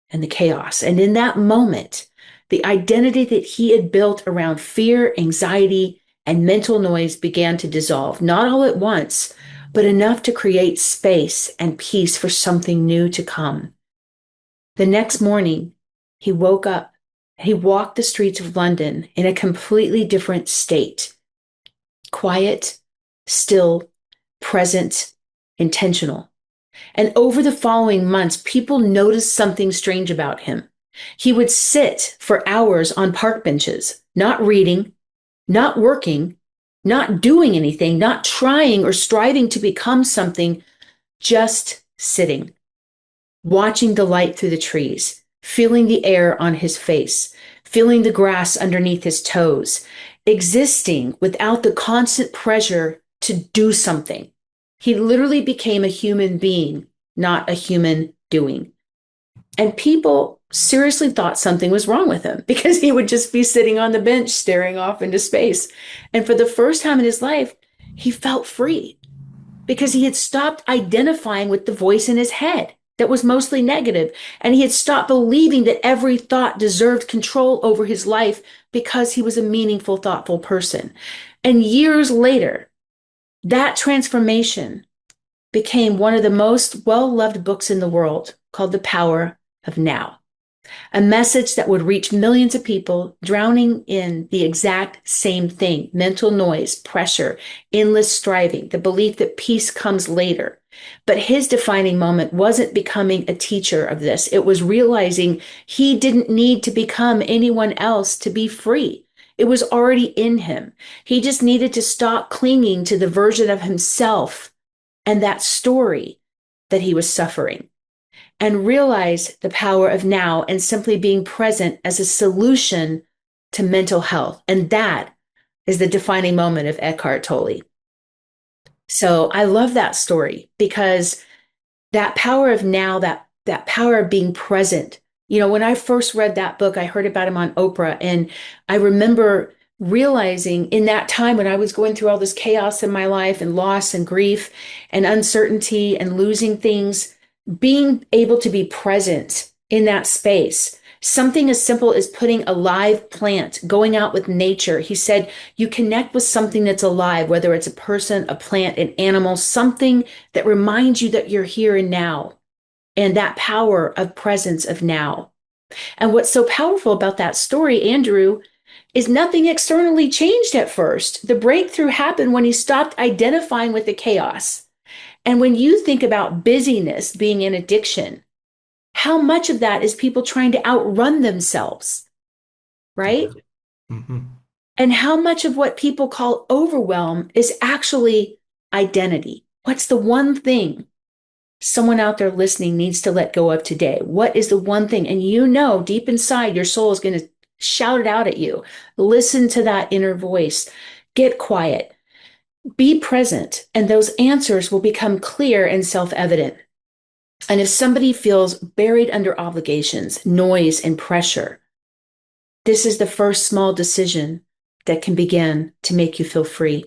Speaker 3: and the chaos. And in that moment, the identity that he had built around fear, anxiety, and mental noise began to dissolve, not all at once, but enough to create space and peace for something new to come. The next morning, he woke up. He walked the streets of London in a completely different state. Quiet, still, present, intentional. And over the following months, people noticed something strange about him. He would sit for hours on park benches, not reading, not working, not doing anything, not trying or striving to become something, just sitting, watching the light through the trees, feeling the air on his face, feeling the grass underneath his toes, existing without the constant pressure to do something. He literally became a human being, not a human doing. And people seriously thought something was wrong with him because he would just be sitting on the bench staring off into space. And for the first time in his life, he felt free because he had stopped identifying with the voice in his head that was mostly negative. And he had stopped believing that every thought deserved control over his life because he was a meaningful, thoughtful person. And years later, that transformation became one of the most well-loved books in the world, called The Power of Now. A message that would reach millions of people drowning in the exact same thing: mental noise, pressure, endless striving, the belief that peace comes later. But his defining moment wasn't becoming a teacher of this. It was realizing he didn't need to become anyone else to be free. It was already in him. He just needed to stop clinging to the version of himself and that story that he was suffering, and realize the power of now and simply being present as a solution to mental health. And that is the defining moment of Eckhart Tolle. So I love that story because that power of now, that power of being present. You know, when I first read that book, I heard about him on Oprah, and I remember realizing in that time when I was going through all this chaos in my life and loss and grief and uncertainty and losing things, being able to be present in that space. Something as simple as putting a live plant, going out with nature. He said, you connect with something that's alive, whether it's a person, a plant, an animal, something that reminds you that you're here and now, and that power of presence of now. And what's so powerful about that story, Andrew, is nothing externally changed at first. The breakthrough happened when he stopped identifying with the chaos. And when you think about busyness being an addiction, how much of that is people trying to outrun themselves, right?
Speaker 1: Mm-hmm.
Speaker 3: And how much of what people call overwhelm is actually identity? What's the one thing someone out there listening needs to let go of today? What is the one thing? And you know, deep inside, your soul is going to shout it out at you. Listen to that inner voice. Get quiet. Be present. And those answers will become clear and self-evident. And if somebody feels buried under obligations, noise, and pressure, this is the first small decision that can begin to make you feel free.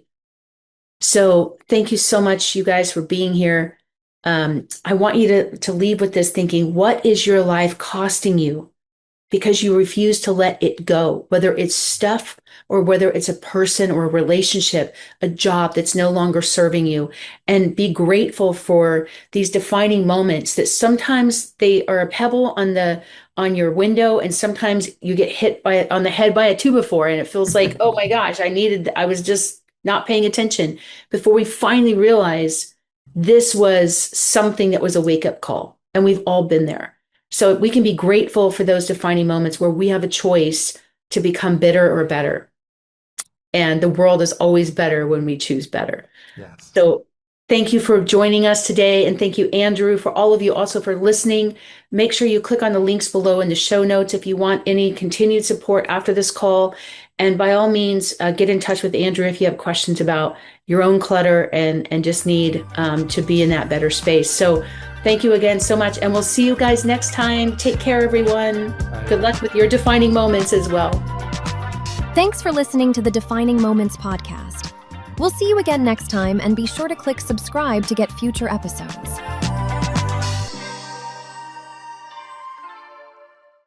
Speaker 3: So thank you so much, you guys, for being here. I want you to leave with this thinking, what is your life costing you because you refuse to let it go? Whether it's stuff or whether it's a person or a relationship, a job that's no longer serving you. And be grateful for these defining moments that sometimes they are a pebble on your window, and sometimes you get hit on the head by a 2x4 and it feels like, oh my gosh, I was just not paying attention, before we finally realize this was something that was a wake-up call. And we've all been there. So we can be grateful for those defining moments where we have a choice to become bitter or better. And the world is always better when we choose better.
Speaker 1: Yes.
Speaker 3: So thank you for joining us today. And thank you, Andrew, for all of you also for listening. Make sure you click on the links below in the show notes if you want any continued support after this call. And by all means, get in touch with Andrew if you have questions about your own clutter and just need to be in that better space. So thank you again so much. And we'll see you guys next time. Take care, everyone.
Speaker 1: Bye.
Speaker 3: Good luck with your defining moments as well.
Speaker 2: Thanks for listening to the Defining Moments podcast. We'll see you again next time, and be sure to click subscribe to get future episodes.